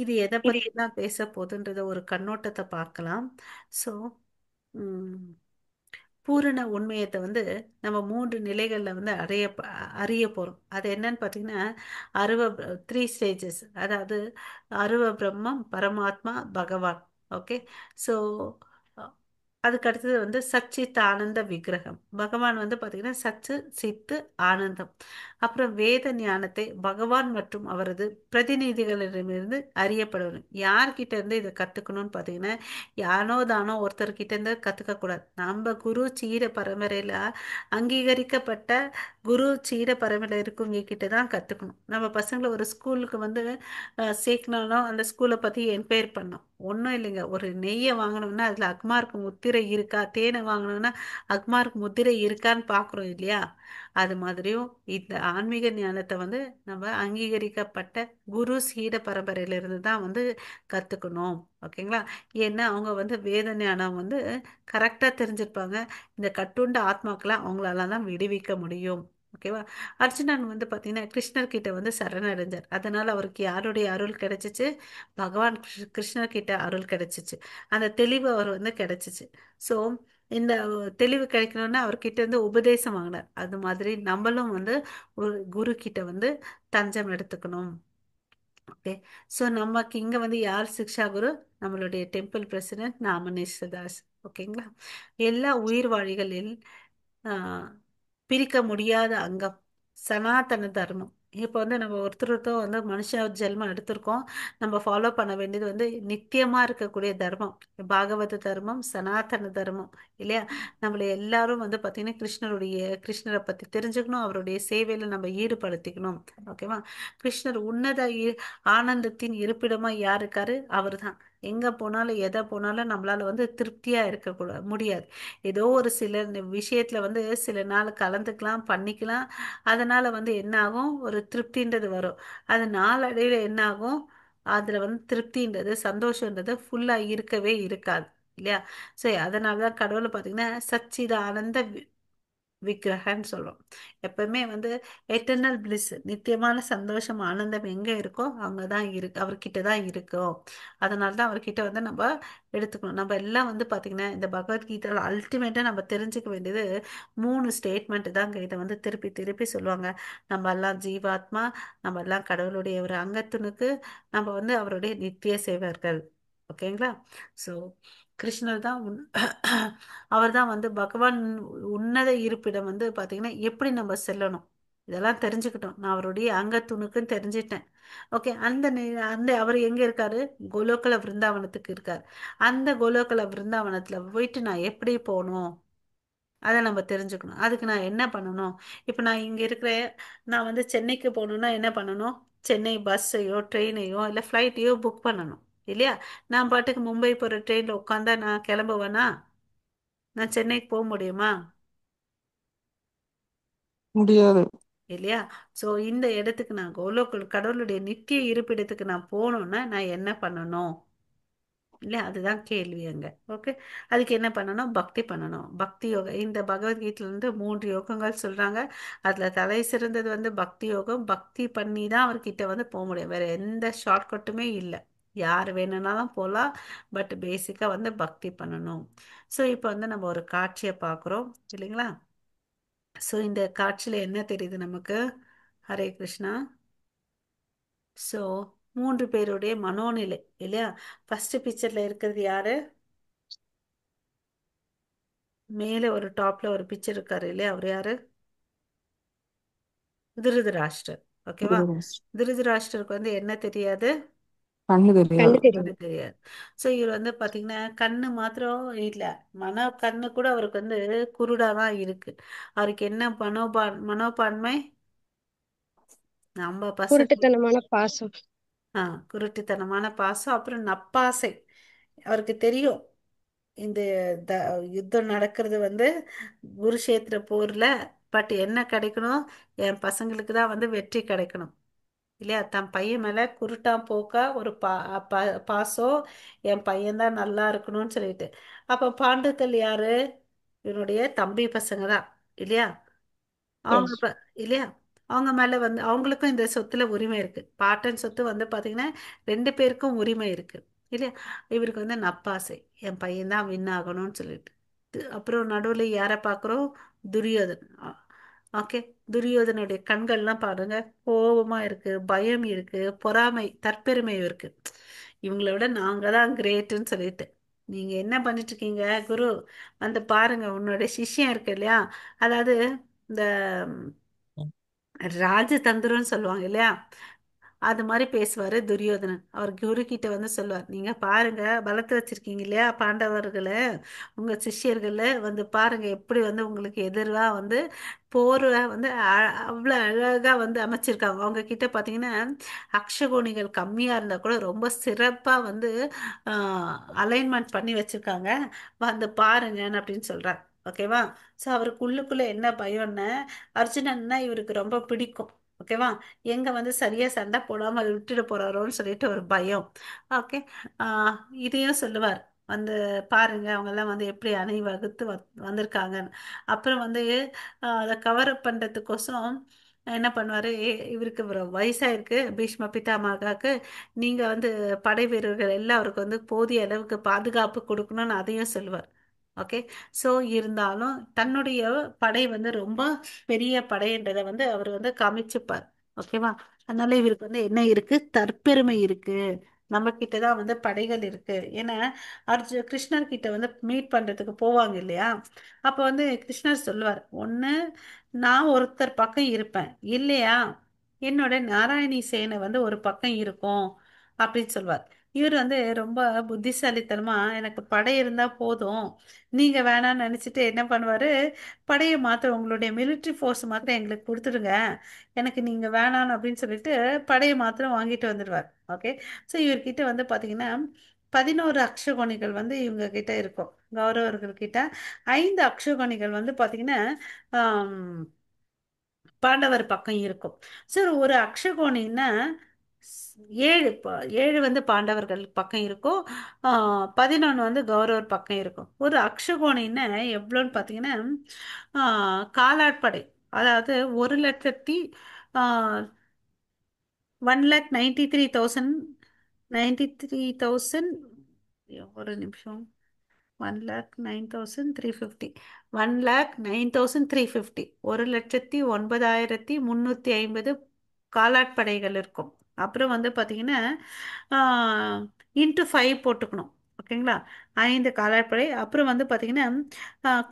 இது எதை பற்றி தான் பேச போகுதுன்றத ஒரு கண்ணோட்டத்தை பார்க்கலாம். ஸோ பூரண உண்மையத்தை வந்து நம்ம 3 நிலைகள்ல வந்து அறிய போறோம். அது என்னன்னு பார்த்தீங்கன்னா அருவ 3 ஸ்டேஜஸ். அதாவது அருவ பிரம்மம், பரமாத்மா, பகவான். ஓகே. ஸோ அதுக்கு அடுத்தது வந்து சச்சித் ஆனந்த விக்கிரகம். பகவான் வந்து பார்த்தீங்கன்னா சச்சு சித்து ஆனந்தம். அப்புறம் வேத ஞானத்தை பகவான் மற்றும் அவரது பிரதிநிதிகளிடமிருந்து அறியப்படணும். யார்கிட்ட இருந்து இதை கத்துக்கணும்னு பார்த்தீங்கன்னா யானோ தானோ ஒருத்தர்கிட்ட இருந்து கத்துக்க கூடாது. நம்ம குரு சீர பரம்பரையில அங்கீகரிக்கப்பட்ட குரு சீர பரம்பரையில இருக்கவங்க கிட்ட தான் கத்துக்கணும். நம்ம பசங்களை ஒரு ஸ்கூலுக்கு வந்து சேர்க்கணும், அந்த ஸ்கூலை பத்தி என்கொயர் பண்ணோம். ஒன்றும் இல்லைங்க. ஒரு நெய்யை வாங்கணும்னா அதுல அக்மார்க்கு முத்திரை முத்திரை இருக்கா, தேனை வாங்கணும்னா அக்மார்க் முத்திரை இருக்கான்னு பார்க்குறோம் இல்லையா? அது மாதிரியும் இந்த ஆன்மீக ஞானத்தை வந்து நம்ம அங்கீகரிக்கப்பட்ட குரு சீட பரம்பரையிலிருந்து தான் வந்து கற்றுக்கணும். ஓகேங்களா? ஏன்னா அவங்க வந்து வேத ஞானம் வந்து கரெக்டாக தெரிஞ்சிருப்பாங்க. இந்த கட்டுண்ட ஆத்மாக்களை அவங்களால தான் விடுவிக்க முடியும். ஓகேவா? அர்ஜுனன் வந்து பார்த்தீங்கன்னா கிருஷ்ணர் கிட்ட வந்து சரணடைஞ்சார். அதனால அவருக்கு யாருடைய அருள் கிடைச்சிச்சு? பகவான் கிருஷ்ணர் கிட்ட அருள் கிடைச்சிச்சு. அந்த தெளிவு அவர் வந்து கிடைச்சிச்சு. ஸோ இந்த தெளிவு கிடைக்கணும்னா அவர்கிட்ட இருந்து உபதேசம் வாங்கினார். அது மாதிரி நம்மளும் வந்து ஒரு குரு கிட்ட வந்து தஞ்சம் எடுத்துக்கணும். ஓகே. ஸோ நமக்கு இங்க வந்து யார் சிக்ஷா குரு? நம்மளுடைய டெம்பிள் பிரசிடென்ட் நாமநேஸ்வர் தாஸ். ஓகேங்களா? எல்லா உயிர்வாழிகளில் ஆஹ், பிரிக்க முடியாத அங்கம் சனாதன தர்மம். இப்போ வந்து நம்ம ஒருத்தருக்கும் வந்து மனுஷ ஜென்மம் எடுத்திருக்கோம். நம்ம ஃபாலோ பண்ண வேண்டியது வந்து நித்தியமா இருக்கக்கூடிய தர்மம். பாகவத தர்மம், சனாதன தர்மம், இல்லையா? நம்மள எல்லாரும் வந்து பார்த்தீங்கன்னா கிருஷ்ணரை பத்தி தெரிஞ்சுக்கணும். அவருடைய சேவையில நம்ம ஈடுபடுத்திக்கணும். ஓகேவா? கிருஷ்ணர் உன்னத ஆனந்தத்தின் இருப்பிடமா யார் இருக்காரு? அவர்தான். எங்க போனாலும் எதை போனாலும் நம்மளால வந்து திருப்தியா இருக்கக்கூடாது, முடியாது. ஏதோ ஒரு சில விஷயத்துல வந்து சில நாள் கலந்துக்கலாம், பண்ணிக்கலாம். அதனால வந்து என்ன ஆகும்? ஒரு திருப்தின்றது வரும். அது நாளடைவில் என்ன ஆகும்? அதுல வந்து திருப்தின்றது, சந்தோஷன்றது ஃபுல்லா இருக்கவே இருக்காது, இல்லையா? சரி, அதனாலதான் கடவுளை பார்த்தீங்கன்னா சச்சிதானந்த விக்கிரகன்னு சொல்றோம். எப்பவுமே வந்து எட்டர்னல் பிளிஸ், நித்தியமான சந்தோஷம், ஆனந்தம் எங்க இருக்கோ அங்கதான் இருக்கு, அவர்கிட்ட தான் இருக்கும். அதனால தான் அவர்கிட்ட வந்து நம்ம எடுத்துக்கணும். நம்ம எல்லாம் வந்து பாத்தீங்கன்னா இந்த பகவத்கீதையில அல்டிமேட்டா நம்ம தெரிஞ்சுக்க வேண்டியது 3 ஸ்டேட்மெண்ட் தாங்க. இதை வந்து திருப்பி திருப்பி சொல்லுவாங்க. நம்ம எல்லாம் ஜீவாத்மா, நம்ம எல்லாம் கடவுளுடைய ஒரு அங்கத்துணுக்கு, நம்ம வந்து அவருடைய நித்திய சேவர்கள். ஓகேங்களா? ஸோ கிருஷ்ணர் தான் அவர் தான் வந்து பகவான் உன்னத இருப்பிடம் வந்து பாத்தீங்கன்னா எப்படி நம்ம செல்லணும், இதெல்லாம் தெரிஞ்சுக்கிட்டோம். நான் அவருடைய அங்கத்துணுக்குன்னு தெரிஞ்சிட்டேன். ஓகே. அந்த அவர் எங்க இருக்காரு? கோலோகல விருந்தாவனத்துக்கு இருக்காரு. அந்த கோலோகல விருந்தாவனத்துல போயிட்டு நான் எப்படி போகணும், அதை நம்ம தெரிஞ்சுக்கணும். அதுக்கு நான் என்ன பண்ணணும்? இப்போ நான் இங்க இருக்கிறேன். நான் வந்து சென்னைக்கு போகணும்னா என்ன பண்ணணும்? சென்னை பஸ்ஸையோ ட்ரெயினையோ இல்லை ஃப்ளைட்டையோ புக் பண்ணணும், இல்லையா? நான் பாட்டுக்கு மும்பை போகிற ட்ரெயினில் உட்காந்தா நான் கிளம்புவேனா? நான் சென்னைக்கு போக முடியுமா? முடியாது. இல்லையா? ஸோ இந்த இடத்துக்கு நான் கோலோக்குள் கடவுளுடைய நித்திய இருப்பிடத்துக்கு நான் போகணும்னா நான் என்ன பண்ணணும்? இல்லையா? அதுதான் கேள்வி அங்க. ஓகே. அதுக்கு என்ன பண்ணணும்? பக்தி பண்ணணும். பக்தி யோகம், இந்த பகவத்கீதையில இருந்து 3 யோகங்கள் சொல்றாங்க. அதுல தலை சிறந்தது வந்து பக்தி யோகம். பக்தி பண்ணி தான் அவர்கிட்ட வந்து போக முடியும். வேற எந்த ஷார்ட்கட்டுமே இல்லை. யார் வேணும்னாலும் போகலாம். பட் பேசிக்கா வந்து பக்தி பண்ணணும். ஸோ இப்போ வந்து நம்ம ஒரு காட்சியை பார்க்குறோம், இல்லைங்களா? ஸோ இந்த காட்சியில என்ன தெரியுது நமக்கு? ஹரே கிருஷ்ணா. ஸோ 3 பேருடைய மனோநிலை, இல்லையா? ஃபர்ஸ்ட் பிக்சர்ல இருக்கிறது யாரு? மேல ஒரு டாப்ல ஒரு பிக்சர் இருக்காரு இல்லையா? அவர் யாரு? திருதராஷ்டிரர். ஓகேவா? திருதராஷ்டிரருக்கு வந்து என்ன தெரியாது? கண்ணு கண்ணு தெரியாது. கண்ணு தெரியும். தெரியாது. ஸோ இவர் வந்து பாத்தீங்கன்னா கண்ணு மாத்திரம் இல்ல, கண்ணு கூட அவருக்கு வந்து குருடாதான் இருக்கு. அவருக்கு என்ன மனோபான்மை? நம்ம பசங்க. குருட்டுத்தனமான பாசம். குருட்டுத்தனமான பாசம், அப்புறம் நப்பாசை. அவருக்கு தெரியும் இந்த த யுத்தம் நடக்கிறது வந்து குருஷேத்திர போர்ல. பட் என்ன கிடைக்கணும்? என் பசங்களுக்கு தான் வந்து வெற்றி கிடைக்கணும், இல்லையா? தன் பையன் மேல குருட்டான் போக்கா ஒரு பாசம், என் பையன் தான் நல்லா இருக்கணும்னு சொல்லிட்டு. அப்ப பாண்டுக்கள் யாரு? இவனுடைய தம்பி பசங்க தான், இல்லையா? அவங்க எஸ். இல்லையா? அவங்க மேல வந்து அவங்களுக்கும் இந்த சொத்துல உரிமை இருக்கு. பாட்டன் சொத்து வந்து பாத்தீங்கன்னா 2 பேருக்கும் உரிமை இருக்கு, இல்லையா? இவருக்கு வந்து நப்பாசை, என் பையன் தான் வின் ஆகணும்னு சொல்லிட்டு. அப்புறம் நடுவுல யாரை பார்க்குறோம்? துரியோதன். ஓகே. துரியோதனுடைய கண்கள்லாம் பாருங்க, கோபமா இருக்கு, பயம் இருக்கு, பொறாமை, தற்பெருமை இருக்கு. இவங்கள விட நாங்க தான் கிரேட்டுன்னு சொல்லிட்டு. நீங்க என்ன பண்ணிட்டு இருக்கீங்க குரு? வந்து பாருங்க, உன்னோட சிஷ்யன் இருக்கு இல்லையா? அதாவது இந்த ராஜதந்திரம்னு சொல்லுவாங்க இல்லையா? அது மாதிரி பேசுவாரு துரியோதனன். அவர் குரு கிட்ட வந்து சொல்லுவார், நீங்க பாருங்க பலத்தை வச்சிருக்கீங்க இல்லையா பாண்டவர்களை, உங்க சிஷ்யர்கள வந்து பாருங்க எப்படி வந்து உங்களுக்கு எதிர்வா வந்து போர்வை வந்து அவ்வளவு அழகா வந்து அமைச்சிருக்காங்க. அவங்க கிட்ட பாத்தீங்கன்னா அக்ஷகோணிகள் கம்மியா இருந்தா கூட ரொம்ப சிறப்பா வந்து அலைன்மெண்ட் பண்ணி வச்சிருக்காங்க, வந்து பாருங்கன்னு அப்படின்னு சொல்றாங்க. ஓகேவா? சோ அவருக்கு உள்ளுக்குள்ள என்ன பயம்னா, அர்ஜுனன்னா இவருக்கு ரொம்ப பிடிக்கும். ஓகேவா? எங்க வந்து சரியா சண்டை போடாம விட்டுட்டு போறாரோன்னு சொல்லிட்டு ஒரு பயம். ஓகே. ஆஹ் இதையும் சொல்லுவார், வந்து பாருங்க அவங்க எல்லாம் வந்து எப்படி அணிவகுத்து வந்திருக்காங்கன்னு. அப்புறம் வந்து அதை கவர் அப் பண்றதுக்கோசம் என்ன பண்ணுவாரு, இவருக்கு ஒரு வயசாயிருக்கு பீஷ்ம பிதாமகாக்கு, நீங்க வந்து படை வீரர்கள் எல்லாருக்கும் வந்து போதிய அளவுக்கு பாதுகாப்பு கொடுக்கணும்னு அதையும் சொல்லுவார். ஓகே. சோ இருந்தாலும் தன்னுடைய படை வந்து ரொம்ப பெரிய படைன்றதை வந்து அவர் வந்து காமிச்சுப்பார். ஓகேவா? அதனால இவருக்கு வந்து என்ன இருக்கு, தற்பெருமை இருக்கு. நம்ம கிட்டதான் வந்து படைகள் இருக்கு. ஏன்னா கிருஷ்ணர் கிட்ட வந்து மீட் பண்றதுக்கு போவாங்க இல்லையா, அப்ப வந்து கிருஷ்ணர் சொல்லுவார், ஒண்ணு நான் ஒருத்தர் பக்கம் இருப்பேன், இல்லையா என்னோட நாராயணி சேனை வந்து ஒரு பக்கம் இருக்கும் அப்படின்னு சொல்வார். இவர் வந்து ரொம்ப புத்திசாலித்தனமா, எனக்கு படை இருந்தா போதும், நீங்க வேணாம்னு நினைச்சிட்டு என்ன பண்ணுவாரு, படையை மாத்திரம் உங்களுடைய மிலிட்ரி ஃபோர்ஸ் மாத்திரம் எங்களுக்கு கொடுத்துடுங்க, எனக்கு நீங்க வேணாம் அப்படின்னு சொல்லிட்டு படையை மாத்திரம் வாங்கிட்டு வந்துடுவார். ஓகே. ஸோ இவர்கிட்ட வந்து பாத்தீங்கன்னா 11 அக்ஷகோணிகள் வந்து இவங்க கிட்ட இருக்கும். கௌரவர்கள் கிட்ட 5 அக்ஷகோணிகள் வந்து பாத்தீங்கன்னா பாண்டவர் பக்கம் இருக்கும். சரி, ஒரு அக்ஷகோணின்னா ஏழு வந்து பாண்டவர்கள் பக்கம் இருக்கும். 11 வந்து கௌரவர் பக்கம் இருக்கும். ஒரு அக்ஷகோணின்னா எவ்வளோன்னு பார்த்தீங்கன்னா காலாட்படை, அதாவது 1,00,000 1,93,000 93,000. ஒரு நிமிஷம். 1,09,350. 1,09,350. 1,09,350 காலாட்படைகள் இருக்கும். அப்புறம் வந்து பார்த்தீங்கன்னா இன்ட்டு 5 போட்டுக்கணும். ஓகேங்களா? 5 காலாட்படை. அப்புறம் வந்து பார்த்தீங்கன்னா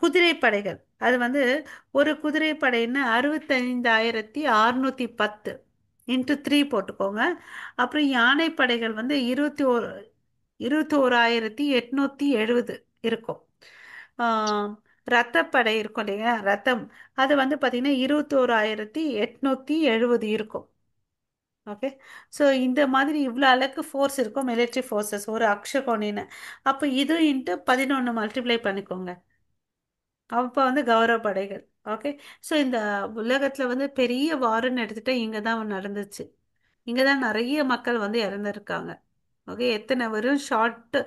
குதிரைப்படைகள், அது வந்து ஒரு குதிரைப்படைன்னா 65,610 இன்ட்டு 3 போட்டுக்கோங்க. அப்புறம் யானைப்படைகள் வந்து 21,870 இருக்கும். ஆஹ் ரத்தப்படை இருக்கும் இல்லையா, ரத்தம், அது வந்து பார்த்தீங்கன்னா 21,870 இருக்கும். ஓகே. ஸோ இந்த மாதிரி இவ்வளோ அளவுக்கு ஃபோர்ஸ் இருக்கும், மிலிட்ரி ஃபோர்ஸஸ் ஒரு அக்ஷகோணின்னு. அப்போ இது இன்ட்டு 11 மல்டிப்ளை பண்ணிக்கோங்க, அப்போ வந்து கௌரவ படைகள். ஓகே. ஸோ இந்த உலகத்தில் வந்து பெரிய வாருன்னு எடுத்துட்டா இங்கே தான் நடந்துச்சு. இங்கே தான் நிறைய மக்கள் வந்து இறந்துருக்காங்க. ஓகே. எத்தனை வெறும் ஷார்ட்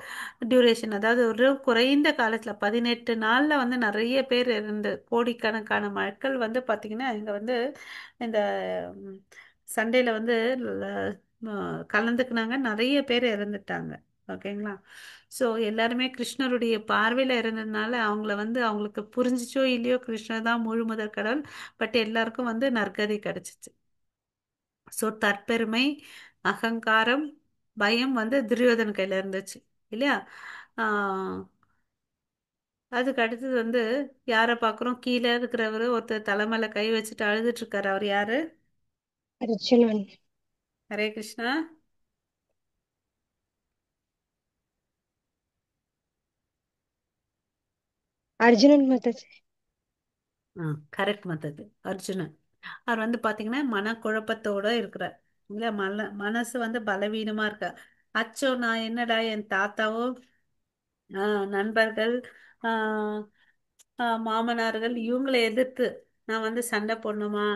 டியூரேஷன், அதாவது ஒரு குறைந்த காலத்தில் 18 நாளில் வந்து நிறைய பேர் இருந்து கோடிக்கணக்கான மக்கள் வந்து பார்த்திங்கன்னா இங்கே வந்து இந்த சண்டையில் வந்து கலந்துக்குனாங்க, நிறைய பேர் இறந்துட்டாங்க. ஓகேங்களா? ஸோ எல்லாருமே கிருஷ்ணருடைய பார்வையில் இருந்ததுனால அவங்கள வந்து அவங்களுக்கு புரிஞ்சிச்சோ இல்லையோ கிருஷ்ணர் தான் முழு முதற் கடவுள். பட் எல்லாருக்கும் வந்து நற்கதி கிடைச்சிச்சு. ஸோ தற்பெருமை, அகங்காரம், பயம் வந்து துரியோதன கையில இருந்துச்சு இல்லையா? ஆஹ் அதுக்கு அடுத்தது வந்து யாரை பார்க்குறோம், கீழே இருக்கிறவர் ஒருத்தர் தலைமையில கை வச்சுட்டு அழுதுட்டு இருக்காரு, அவர் யாரு? அர்ஜுனன். ஹரே கிருஷ்ணா. அர்ஜுனன் மாதாஜி. கரெக்ட் மத்தது, அர்ஜுனன். அவர் வந்து பாத்தீங்கன்னா மனக்குழப்பத்தோட இருக்கிறார் இல்ல, மனசு வந்து பலவீனமா இருக்க. அச்சோ நான் என்னடா என் தாத்தாவோ நண்பர்கள், ஆஹ் மாமனார்கள் இவங்களை எதிர்த்து நான் வந்து சண்டை போடணுமா?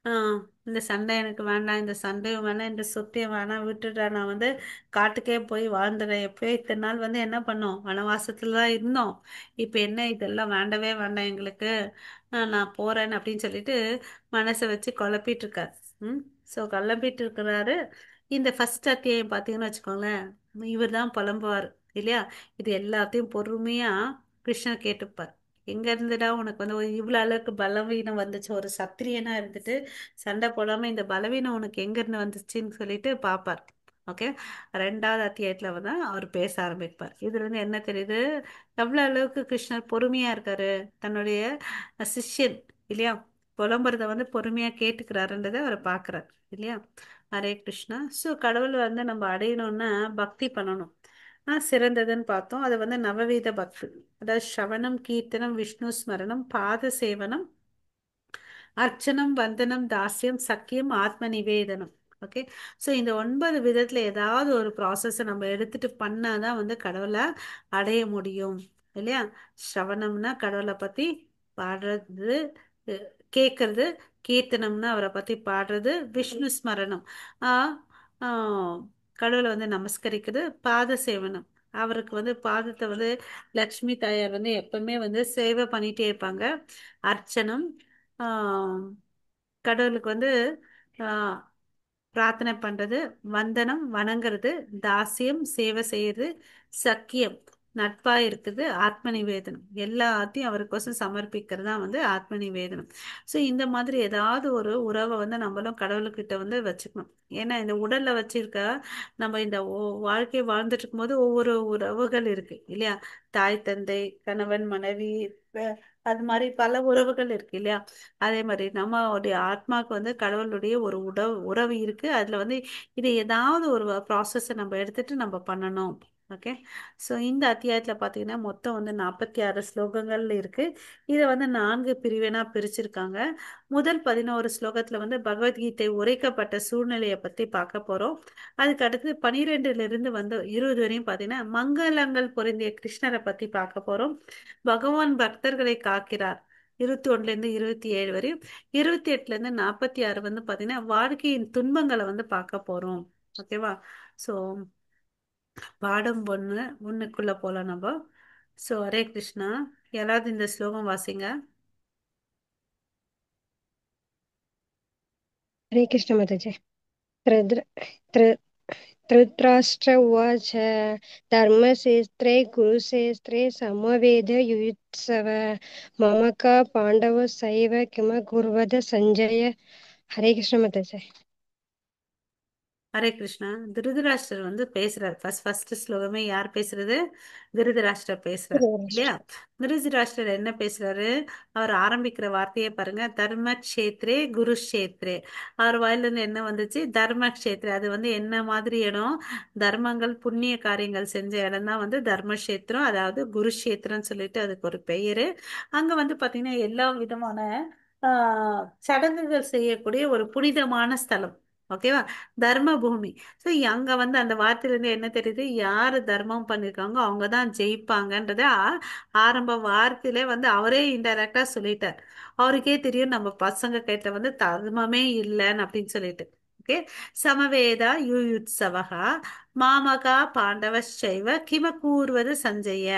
ஆஹ் இந்த சண்டை எனக்கு வேண்டாம், இந்த சண்டையும் வேணாம், இந்த சொத்தையும் வேணாம், விட்டுடுறா, நான் வந்து காட்டுக்கே போய் வாழ்ந்துடுறேன். எப்பயோ இத்தனை நாள் வந்து என்ன பண்ணோம், வனவாசத்துல தான் இருந்தோம், இப்ப என்ன இதெல்லாம் வேண்டவே வேண்டாம் எங்களுக்கு, நான் போறேன் அப்படின்னு சொல்லிட்டு மனசை வச்சு குழப்பிட்டு இருக்காரு. ம். ஸோ குழப்பிட்டு இருக்கிறாரு. இந்த ஃபர்ஸ்ட் அத்தியாயம் பார்த்தீங்கன்னு வச்சுக்கோங்களேன், இவர் தான் புலம்புவார் இல்லையா, இது எல்லாத்தையும் பொறுமையா கிருஷ்ணர் கேட்டுப்பார். எங்க இருந்துடா உனக்கு வந்து இவ்வளவு அளவுக்கு பலவீனம் வந்துச்சு, ஒரு சத்திரியனா இருந்துட்டு சண்டை போடாம இந்த பலவீனம் உனக்கு எங்க இருந்து வந்துச்சுன்னு சொல்லிட்டு பாப்பார். ஓகே. 2வது அத்தியாயத்துல வந்து அவர் பேச ஆரம்பிப்பார். இதுல இருந்து என்ன தெரியுது, எவ்வளவு அளவுக்கு கிருஷ்ணர் பொறுமையா இருக்காரு, தன்னுடைய சிஷ்யன் இல்லையா புலம்புறத வந்து பொறுமையா கேட்டுக்கிறாருன்றதை அவர் பாக்குறார் இல்லையா? ஹரே கிருஷ்ணா. ஸோ கடவுள் வந்து நம்ம அடையணும்னா பக்தி பண்ணணும். சிறந்ததுன்னு பார்த்தோம். அது வந்து நவவீத பக்தி. அதாவது ஸ்ரவணம், கீர்த்தனம், விஷ்ணு ஸ்மரணம், பாத சேவனம், அர்ச்சனம், வந்தனம், தாஸ்யம், சக்கியம், ஆத்ம நிவேதனம். ஓகே. ஸோ இந்த 9 விதத்துல ஏதாவது ஒரு ப்ராசஸை நம்ம எடுத்துட்டு பண்ணாதான் வந்து கடவுளை அடைய முடியும், இல்லையா? ஸ்ரவணம்னா கடவுளை பத்தி பாடுறது, அஹ், கேட்கறது. கீர்த்தனம்னா அவரை பத்தி பாடுறது. விஷ்ணு ஸ்மரணம், ஆஹ் ஆஹ் கடவுளை வந்து நமஸ்கரிக்கிறது. பாத சேவனம், அவருக்கு வந்து பாதத்தை வந்து லக்ஷ்மி தாயார் வந்து எப்பவுமே வந்து சேவை பண்ணிட்டே இருப்பாங்க. அர்ச்சனம், ஆஹ் கடவுளுக்கு வந்து ஆஹ் பிரார்த்தனை பண்றது. வந்தனம், வணங்குறது. தாசியம், சேவை செய்யறது. சக்கியம், நட்பா இருக்குது. ஆத்ம நிவேதனம், எல்லாத்தையும் அவருக்கோசம் சமர்ப்பிக்கிறது தான் வந்து ஆத்ம நிவேதனம். ஸோ இந்த மாதிரி ஏதாவது ஒரு உறவை வந்து நம்மளும் கடவுள்கிட்ட வந்து வச்சுக்கணும். ஏன்னா இந்த உடல்ல வச்சிருக்க நம்ம இந்த வாழ்க்கை வாழ்ந்துட்டு இருக்கும்போது ஒவ்வொரு உறவுகள் இருக்கு, இல்லையா? தாய் தந்தை, கணவன் மனைவி, அஹ் அது மாதிரி பல உறவுகள் இருக்கு, இல்லையா? அதே மாதிரி நம்மளுடைய ஆத்மாக்கு வந்து கடவுளுடைய ஒரு உறவு இருக்கு. அதுல வந்து இது ஏதாவது ஒரு ப்ராசஸை நம்ம எடுத்துட்டு நம்ம பண்ணணும். ஓகே. ஸோ இந்த அத்தியாயத்துல பாத்தீங்கன்னா மொத்தம் வந்து 46 ஸ்லோகங்கள் இருக்கு. இதை வந்து 4 பிரிவினா பிரிச்சிருக்காங்க. முதல் 11 ஸ்லோகத்துல வந்து பகவத்கீதை உரைக்கப்பட்ட சூழ்நிலையை பத்தி பார்க்க போறோம். அதுக்கு அடுத்து 12ல இருந்து வந்து 20 வரையும் பாத்தீங்கன்னா மங்களங்கள் பொருந்திய கிருஷ்ணரை பத்தி பார்க்க போறோம். பகவான் பக்தர்களை காக்கிறார், 21ல இருந்து 27 வரையும். 28ல இருந்து 46 வந்து பாத்தீங்கன்னா வாழ்க்கையின் துன்பங்களை வந்து பார்க்க போறோம். ஓகேவா? சோ பாடம் ஒண்ணுக்குள்ள போலாம் நம்ம. சோ ஹரே கிருஷ்ணா. யாராவது இந்த ஸ்லோகம் வாசிங்க. हरे कृष्ण माताजी। त्रद्र त्र धृतराष्ट्र उवाच धर्मशेस्त्रे कुरुक्षेत्रे समवेदयुयुत्सव मम का पाण्डवस्सैव किमकुर्वत सञ्जय। हरे कृष्ण माताजी। ஹரே கிருஷ்ணா. திருதராஷ்டிரர் வந்து பேசுறாரு. ஃபர்ஸ்ட் ஸ்லோகமே யார் பேசுறது? திருதராஷ்டிரர் பேசுறாரு, இல்லையா? திருதராஷ்டிரர் என்ன பேசுறாரு? அவர் ஆரம்பிக்கிற வார்த்தையை பாருங்க. தர்ம கஷேத்ரே குருஷேத்ரே. அவர் வாயில இருந்து என்ன வந்துச்சு? தர்ம கஷேத்ரே. அது வந்து என்ன மாதிரி இடம்? தர்மங்கள், புண்ணிய காரியங்கள் செஞ்ச இடம் தான் வந்து தர்மக்ஷேத்திரம். அதாவது குருஷேத்திரம் சொல்லிட்டு அதுக்கு ஒரு பெயரு. அங்க வந்து பாத்தீங்கன்னா எல்லா விதமான சடங்குகள் செய்யக்கூடிய ஒரு புனிதமான ஸ்தலம். ஓகேவா? தர்ம பூமி. ஸோ அங்க வந்து அந்த வார்த்தையில இருந்து என்ன தெரியுது? யாரு தர்மம் பண்ணிருக்காங்க அவங்க தான் ஜெயிப்பாங்கன்றத ஆரம்ப வார்த்தையிலே வந்து அவரே இன்டைரக்டா சொல்லிட்டார். அவருக்கே தெரியும் நம்ம பசங்க கிட்ட வந்து தர்மமே இல்லைன்னு அப்படின்னு சொல்லிட்டு. ஓகே. சமவேதா யுயுத்சவகா மாமகா பாண்டவச்சைவ கிம கூறுவது சஞ்சய.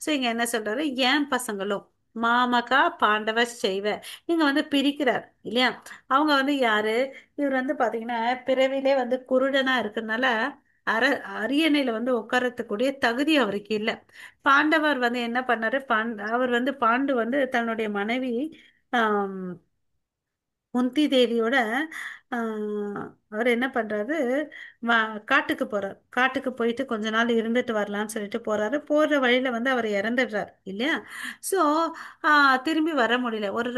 ஸோ இங்க என்ன சொல்றாரு? ஏன் பசங்களும் மாமகா பாண்டவ செய்வ, இங்க வந்து பிரிக்கிறார், இல்லையா? அவங்க வந்து யாரு? இவர் வந்து பாத்தீங்கன்னா பிறவிலே வந்து குருடனா இருக்கிறதுனால அர அரியணையில வந்து உட்காரத்துக்கூடிய தகுதி அவருக்கு இல்லை. பாண்டவர் வந்து என்ன பண்ணாரு? அவர் வந்து பாண்டு வந்து தன்னுடைய மனைவி ஆம், குந்தி தேவியோட அவர் என்ன பண்றாரு? காட்டுக்கு போறார். காட்டுக்கு போயிட்டு கொஞ்ச நாள் இருந்துட்டு வரலாம்னு சொல்லிட்டு போறாரு. போற வழியில வந்து அவர் இறந்துடுறார், இல்லையா? சோ திரும்பி வர முடியல. ஒரு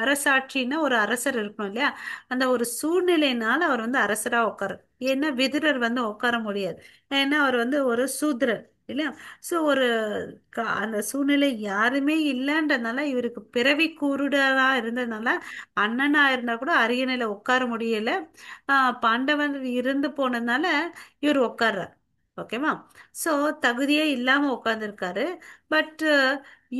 அரசாட்சின்னா ஒரு அரசர் இருக்கணும், இல்லையா? அந்த ஒரு சூழ்நிலையினால அவர் வந்து அரசரா உட்காரு. ஏன்னா விதுரர் வந்து உட்கார முடியாது. ஏன்னா அவர் வந்து ஒரு சூத்ரர், இல்லையா? சோ ஒரு அந்த சூழ்நிலை யாருமே இல்லைன்றதுனால, இவருக்கு பிறவி குருடரா இருந்ததுனால அண்ணனா இருந்தா கூட அரியணையில உட்கார முடியல. பாண்டவன் இருந்து போனதுனால இவர் உட்கார்றார். ஓகேவா? சோ தகுதியே இல்லாம உட்கார்ந்துருக்காரு. பட்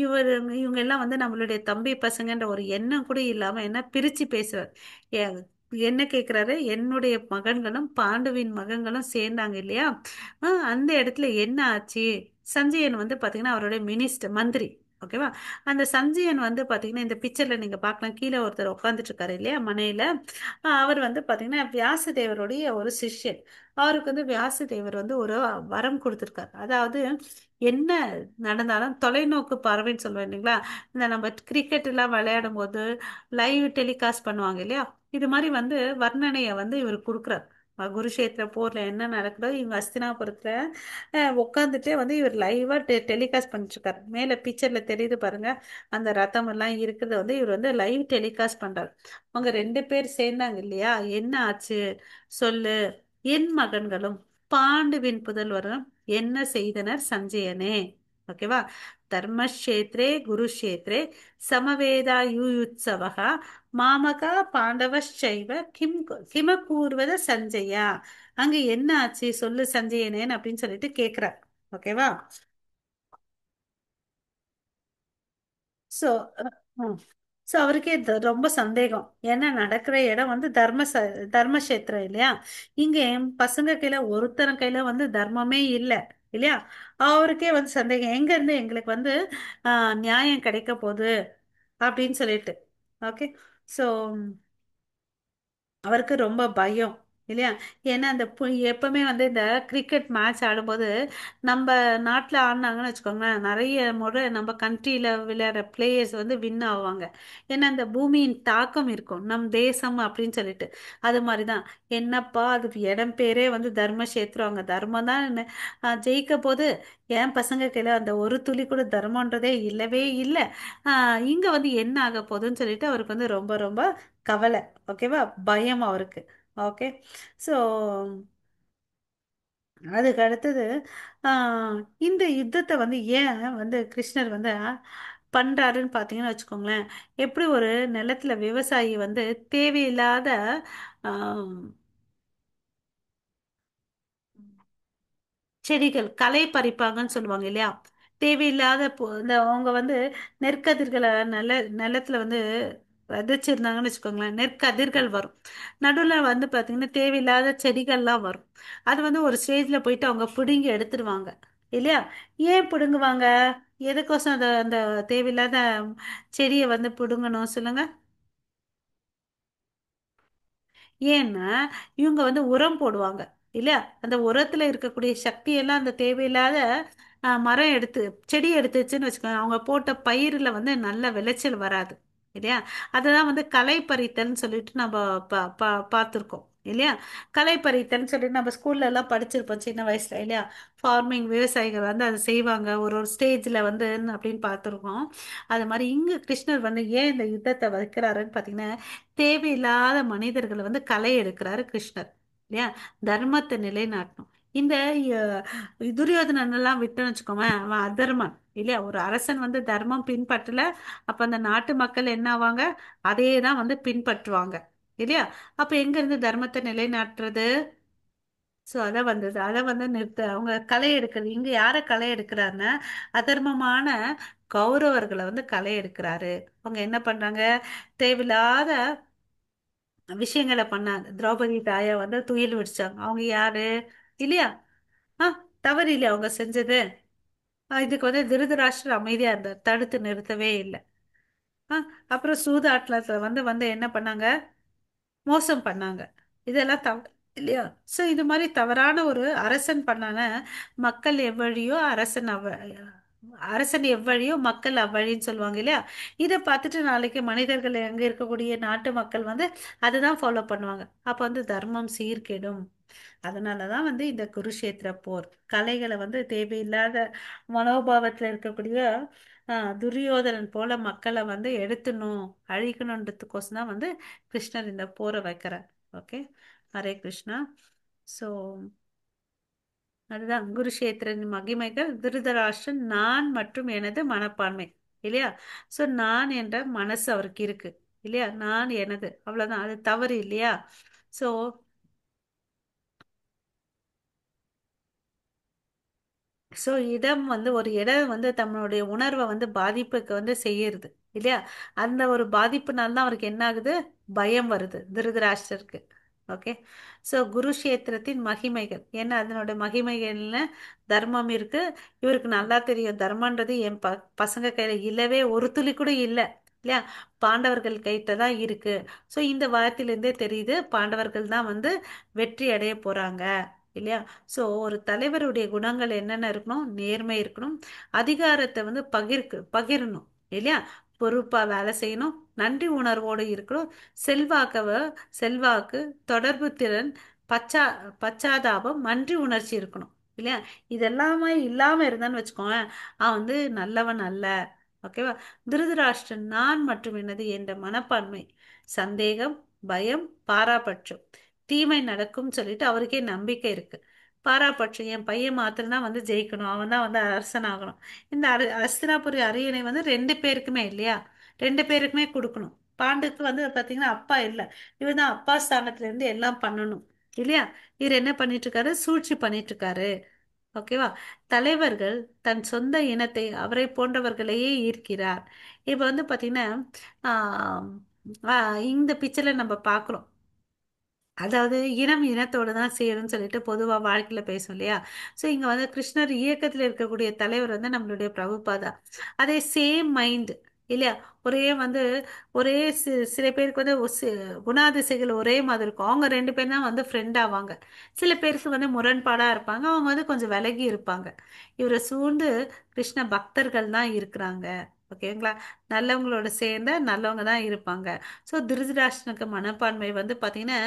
இவங்க எல்லாம் வந்து நம்மளுடைய தம்பி பசங்கன்ற ஒரு எண்ணம் கூட இல்லாம என்ன பிரிச்சு பேசுறாரு. ஏ- என்ன கேக்குறாரு? என்னுடைய மகன்களும் பாண்டுவின் மகன்களும் சேர்ந்தாங்க, இல்லையா? அந்த இடத்துல என்ன ஆச்சு? சஞ்சயன் வந்து பாத்தீங்கன்னா அவருடைய மினிஸ்டர், மந்திரி. ஓகேவா? அந்த சஞ்சயன் வந்து பாத்தீங்கன்னா இந்த பிக்சர்ல நீங்க பார்க்கலாம். கீழே ஒருத்தர் உட்காந்துட்டு இருக்காரு, இல்லையா? மனையில. அவர் வந்து பாத்தீங்கன்னா வியாசதேவருடைய ஒரு சிஷ்யன். அவருக்கு வந்து வியாசதேவர் வந்து ஒரு வரம் கொடுத்திருக்காரு. அதாவது என்ன நடந்தாலும் தொலைநோக்கு பார்வைன்னு சொல்லுவேன், இல்லைங்களா? இந்த நம்ம கிரிக்கெட் எல்லாம் விளையாடும் போது லைவ் டெலிகாஸ்ட் பண்ணுவாங்க, இல்லையா? இது மாதிரி வந்து வர்ணனையை வந்து இவர் கொடுக்குறார். குருஷேத்திர போர்ல என்ன நடக்குதோ இவங்க அஸ்தினாபுரத்துல உட்காந்துட்டே வந்து இவர் லைவா டெலிகாஸ்ட் பண்ணிட்டு இருக்காரு. மேல பிக்சர்ல தெரியுது பாருங்க, அந்த ரதம் எல்லாம் இருக்கிறத வந்து இவர் வந்து லைவ் டெலிகாஸ்ட் பண்றாரு. அவங்க ரெண்டு பேர் சேர்ந்தாங்க இல்லையா, என்ன ஆச்சு சொல்லு, என் மகன்களும் பாண்டுவின் புதல்வரும் என்ன செய்தனர் சஞ்சயனே. ஓகேவா? தர்மக்ஷேத்ரே குருஷேத்ரே சமவேதாயுயுத்சவः மாமகா பாண்டவಶ್ಚைவ கிம கூர்வத சஞ்சயா. அங்க என்ன ஆச்சு சொல்லு சஞ்சயனேன் அப்படின்னு சொல்லிட்டு கேக்குறார். ஓகேவா? சோ சோ அவருக்கே ரொம்ப சந்தேகம். ஏன்னா நடக்கிற இடம் வந்து தர்மக்ஷேத்திரம் இல்லையா, இங்க என் பசங்க கையில ஒருத்தர் கையில வந்து தர்மமே இல்லை இல்லையா. அவருக்கே வந்து சந்தேகம், எங்க இருந்து எங்களுக்கு வந்து நியாயம் கிடைக்க போகுது அப்படின்னு சொல்லிட்டு. ஓகே. ஸோ அவருக்கு ரொம்ப பயம் இல்லையா. ஏன்னா அந்த எப்பவுமே வந்து இந்த கிரிக்கெட் மேட்ச் ஆடும்போது நம்ம நாட்டில் ஆடினாங்கன்னு வச்சுக்கோங்களேன், நிறைய முறை நம்ம கண்ட்ரியில் விளையாடுற பிளேயர்ஸ் வந்து வின் ஆவாங்க. ஏன்னா அந்த பூமியின் தாக்கம் இருக்கும் நம் தேசம் அப்படின்னு சொல்லிட்டு. அது மாதிரி தான், என்னப்பா அதுக்கு இடம் பேரே வந்து தர்மக்ஷேத்திரம், அங்கே தர்மம் தான் ஜெயிக்க போது, என் பசங்க கையில் அந்த ஒரு துளி கூட தர்மன்றதே இல்லவே இல்லை. இங்க வந்து என்ன ஆக போகுதுன்னு சொல்லிட்டு அவருக்கு வந்து ரொம்ப ரொம்ப கவலை. ஓகேவா? பயம் அவருக்கு. ஓகே. ஸோ அதுக்கு அடுத்தது இந்த யுத்தத்தை வந்து ஏன் வந்து கிருஷ்ணர் வந்து பண்றாருன்னு பார்த்தீங்கன்னு வச்சுக்கோங்களேன். எப்படி ஒரு நிலத்துல விவசாயி வந்து தேவையில்லாத ஆஹ், செடிகள் களை பறிப்பாங்கன்னு சொல்லுவாங்க இல்லையா, தேவையில்லாத இந்த அவங்க வந்து நெற்கதிர்களை நிலத்துல வந்து விதைச்சிருந்தாங்கன்னு வச்சுக்கோங்களேன், நெற்கதிர்கள் வரும். நடுவில் வந்து பார்த்தீங்கன்னா தேவையில்லாத செடிகள்லாம் வரும். அது வந்து ஒரு ஸ்டேஜில் போயிட்டு அவங்க பிடுங்கி எடுத்துருவாங்க இல்லையா. ஏன் பிடுங்குவாங்க, எதுக்கோசம் அந்த அந்த தேவையில்லாத செடியை வந்து பிடுங்கணும் சொல்லுங்க. ஏன்னா இவங்க வந்து உரம் போடுவாங்க இல்லையா, அந்த உரத்துல இருக்கக்கூடிய சக்தி எல்லாம் அந்த தேவையில்லாத மரம் எடுத்து செடி எடுத்துச்சுன்னு வச்சுக்கோங்க, அவங்க போட்ட பயிரில் வந்து நல்ல விளைச்சல் வராது இல்லையா. அதுதான் வந்து களை பறித்தல்னு சொல்லிட்டு நம்ம பார்த்துருக்கோம் இல்லையா. களை பறித்தல்னு சொல்லிட்டு நம்ம ஸ்கூல்ல எல்லாம் படிச்சிருப்போம் சின்ன வயசுல இல்லையா. ஃபார்மிங் விவசாயிகள் வந்து அதை செய்வாங்க ஒரு ஒரு ஸ்டேஜ்ல வந்து அப்படின்னு பார்த்துருக்கோம். அது மாதிரி இங்க கிருஷ்ணர் வந்து ஏன் இந்த யுத்தத்தை வைக்கிறாருன்னு பார்த்தீங்கன்னா, தேவையில்லாத மனிதர்களை வந்து களை எடுக்கிறாரு கிருஷ்ணர் இல்லையா, தர்மத்தை நிலைநாட்டணும். இந்த அஹ், துரியோதனன் எல்லாம் விட்டுன்னு வச்சுக்கோங்க, அவன் அதர்மன் இல்லையா. ஒரு அரசன் வந்து தர்மம் பின்பற்றல, அப்ப அந்த நாட்டு மக்கள் என்ன ஆவாங்க, அதே தான் வந்து பின்பற்றுவாங்க இல்லையா. அப்ப எங்க இருந்து தர்மத்தை நிலைநாட்டுறது. சோ அதை வந்தது, அதை வந்து நிறுத்த அவங்க களை எடுக்கிறது. இங்க யார களை எடுக்கிறாருன்னா, அதர்மமான கௌரவர்களை வந்து களை எடுக்கிறாரு. அவங்க என்ன பண்றாங்க, தேவையில்லாத விஷயங்களை பண்ணாங்க. திரௌபதி தாயா வந்து துயில் விடிச்சாங்க. அவங்க யாரு இல்லையா. ஆ தவறு இல்லையா அவங்க செஞ்சது. இதுக்கு வந்து திருதராஷ்டிரர் அமைதியா இருந்தார், தடுத்து நிறுத்தவே இல்லை. ஆ அப்புறம் சூதாட்டத்துல வந்து வந்து என்ன பண்ணாங்க, மோசம் பண்ணாங்க. இதெல்லாம் தவறு இல்லையா. சோ இது மாதிரி தவறான ஒரு அரசன் பண்ணான, மக்கள் எவ்வழியோ அரசன் எவ்வழியோ மக்கள் அவ்வழின்னு சொல்லுவாங்க இல்லையா. இதை பார்த்துட்டு நாளைக்கு மனிதர்கள் எங்க இருக்கக்கூடிய நாட்டு மக்கள் வந்து அதுதான் ஃபாலோ பண்ணுவாங்க. அப்ப வந்து தர்மம் சீர்கெடும். அதனாலதான் வந்து இந்த குருஷேத்திர போர் கலைகளை வந்து தேவையில்லாத மனோபாவத்துல இருக்கக்கூடிய துரியோதனன் போல மக்களை வந்து எடுத்துணும் அழிக்கணுன்றதுக்கோசம் தான் வந்து கிருஷ்ணர் இந்த போரை வைக்கிறார். ஓகே. ஹரே கிருஷ்ணா. ஸோ அதுதான் குருஷேத்திரன் மகிமைகள். திருதராஷ்டிரன் நான் மற்றும் எனது மனப்பான்மை இல்லையா. ஸோ நான் என்ற மனசு அவருக்கு இருக்கு இல்லையா, நான் எனது அவ்வளவுதான், அது தவறு இல்லையா. ஸோ ஸோ இடம் வந்து ஒரு இடம் வந்து தன்னுடைய உணர்வை வந்து பாதிப்புக்கு வந்து செய்யறது இல்லையா. அந்த ஒரு பாதிப்புனால தான் அவருக்கு என்ன ஆகுது, பயம் வருது திருதராஷ்டருக்கு. ஓகே. ஸோ குருஷேத்திரத்தின் மகிமைகள், ஏன்னா அதனோட மகிமைகள்ல தர்மம் இருக்கு. இவருக்கு நல்லா தெரியும் தர்மன்றது என் பசங்க கையில இல்லவே ஒரு துளி கூட இல்லை இல்லையா, பாண்டவர்கள் கைட்ட தான் இருக்கு. ஸோ இந்த வார்த்தையிலேருந்தே தெரியுது பாண்டவர்கள் தான் வந்து வெற்றி அடைய போறாங்க இல்லையா. ஸோ ஒரு தலைவருடைய குணங்கள் என்னென்ன இருக்கணும், நேர்மை இருக்கணும், அதிகாரத்தை வந்து பகிரணும் இல்லையா, பொறுப்பா வேலை செய்யணும், நன்றி உணர்வோடு இருக்கணும், செல்வாக்கு, தொடர்பு திறன், பச்சா பச்சாதாபம், நன்றி உணர்ச்சி இருக்கணும் இல்லையா? இதெல்லாமே இல்லாம இருந்தான்னு வச்சுக்கோங்க, அவன் வந்து நல்லவன் அல்ல. ஓகேவா? திருதராஷ்டிரன் நான் மற்றும் எனது என்ற மனப்பான்மை, சந்தேகம், பயம், பாராபட்சம், தீமை நடக்கும் சொல்லிட்டு அவருக்கே நம்பிக்கை இருக்கு. பாராபட்சம், என் பையன் மாத்திரம் தான் வந்து ஜெயிக்கணும், அவன் தான் வந்து அரசனாகணும். இந்த அஸ்தினாபுரி அரியணை வந்து ரெண்டு பேருக்குமே இல்லையா? ரெண்டு பேருக்குமே கொடுக்கணும். பாண்டுக்கு வந்து பாத்தீங்கன்னா அப்பா இல்லை, இவர் தான் அப்பா ஸ்தானத்துல இருந்து எல்லாம் பண்ணணும் இல்லையா? இவர் என்ன பண்ணிட்டு இருக்காரு? சூழ்ச்சி பண்ணிட்டு இருக்காரு. ஓகேவா? தலைவர்கள் தன் சொந்த இனத்தை அவரை போன்றவர்களையே ஈர்க்கிறார். இப்ப வந்து பாத்தீங்கன்னா ஆஹ் இந்த பிக்சர்ல நம்ம பார்க்கிறோம். அதாவது இனம் இனத்தோட தான் சேரும்னு சொல்லிட்டு பொதுவா வாழ்க்கையில பேசும் இல்லையா? சோ இங்க வந்து கிருஷ்ணர் இயக்கத்துல இருக்கக்கூடிய தலைவர் வந்து நம்மளுடைய பிரபுபாதா. அதே சேம் மைண்ட் இல்லையா? ஒரே வந்து ஒரே சில பேருக்கு வந்து குணாதிசைகள் ஒரே மாதிரி இருக்கும். அவங்க ரெண்டு பேரும் தான் வந்து ஃப்ரெண்ட் ஆவாங்க. சில பேருக்கு வந்து முரண்பாடா இருப்பாங்க, அவங்க வந்து கொஞ்சம் விலகி இருப்பாங்க. இவரை சூழ்ந்து கிருஷ்ண பக்தர்கள் தான் இருக்கிறாங்க. ஓகேங்களா? நல்லவங்களோட சேர்ந்த நல்லவங்க தான் இருப்பாங்க. ஸோ திருதராஷ்டிரனுக்கு மனப்பான்மை வந்து பாத்தீங்கன்னா,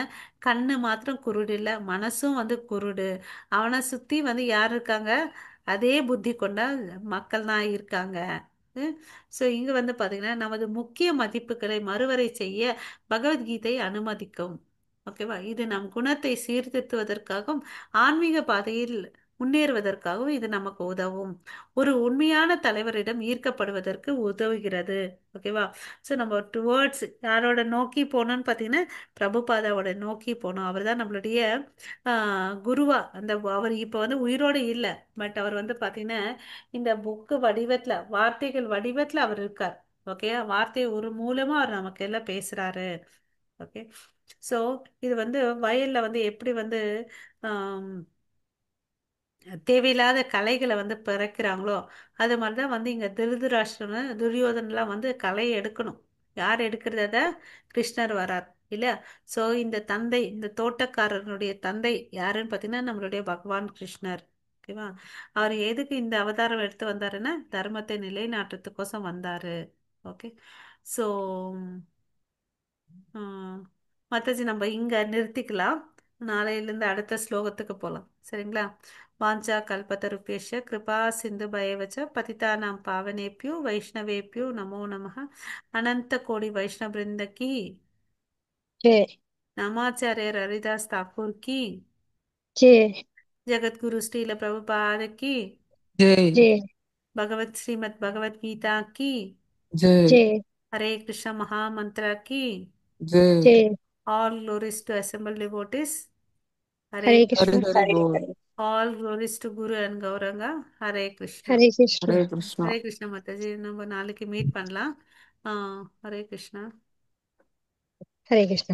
கண்ணு மாத்திரம் குருடு இல்ல, மனசும் வந்து குருடு. அவனை சுத்தி வந்து யார் இருக்காங்க? அதே புத்தி கொண்ட மக்கள் தான் இருக்காங்க. ஸோ இங்க வந்து பாத்தீங்கன்னா, நமது முக்கிய மதிப்புகளை மறுவரை செய்ய பகவத்கீதை அனுமதிக்கும். ஓகேவா? இது நம் குணத்தை சீர்திருத்துவதற்காகவும் ஆன்மீக பாதையில் முன்னேறுவதற்காகவும் இது நமக்கு உதவும். ஒரு உண்மையான தலைவரிடம் ஈர்க்கப்படுவதற்கு உதவுகிறது. ஓகேவா? ஸோ நம்ம டுவர்ட்ஸ் யாரோட நோக்கி போகணும்னு பார்த்தீங்கன்னா, பிரபுபாதாவோட நோக்கி போகணும். அவர் தான் நம்மளுடைய குருவா. அந்த அவர் இப்போ வந்து உயிரோடு இல்லை, பட் அவர் வந்து பார்த்தீங்கன்னா இந்த புக்கு வடிவத்துல, வார்த்தைகள் வடிவத்துல அவர் இருக்கார். ஓகே, வார்த்தை ஒரு மூலமா அவர் நமக்கு எல்லாம் பேசுறாரு. ஓகே. சோ இது வந்து வயல்ல வந்து எப்படி வந்து ஆம், தேவையில்லாத கலைகளை வந்து பிறக்கிறாங்களோ, அது மாதிரிதான் வந்து இங்க திருதராஷ்டிரன் துரியோதனெல்லாம் வந்து கலையை எடுக்கணும். யார் எடுக்கிறது அத? கிருஷ்ணர் வரார் இல்லையா? சோ இந்த தந்தை, இந்த தோட்டக்காரனுடைய தந்தை யாருன்னு பாத்தீங்கன்னா நம்மளுடைய பகவான் கிருஷ்ணர். ஓகேவா? அவர் எதுக்கு இந்த அவதாரம் எடுத்து வந்தாருன்னா, தர்மத்தை நிலைநாட்டுறதுக்கோசம் வந்தாரு. ஓகே. சோ மத்தஜி நம்ம இங்க நிறுத்திக்கலாம். நாளையிலிருந்து அடுத்த ஸ்லோகத்துக்கு போலாம். சரிங்களா? வாஞ்சா கல்பத்தருப்பேஷ கிருபா சிந்து பயவச்ச பதிதானாம் பாவனேப்யோ வைஷ்ணவேப்யோ நமோ நமः. அனந்த கோடி வைஷ்ணவ பிருந்த கி, जय नामाचार्य हरिदास ठाकुर की, जय जगत गुरु श्रील प्रभुपाद की, जय जय भगवत श्रीमद् भगवत गीता की, जय जय हरे कृष्ण महामंत्र की। जय। जय All glories to assembled devotees. Hare Hare Hare Krishna हरे बोल। all glories to Guru and Gauranga. Hare Krishna. हरे कृष्ण हरे कृष्णा। ஹரே கிருஷ்ணா மாதாஜி, நம்ம நாளைக்கு மீட் பண்ணலாம். ஹரே கிருஷ்ணா. हरे कृष्ण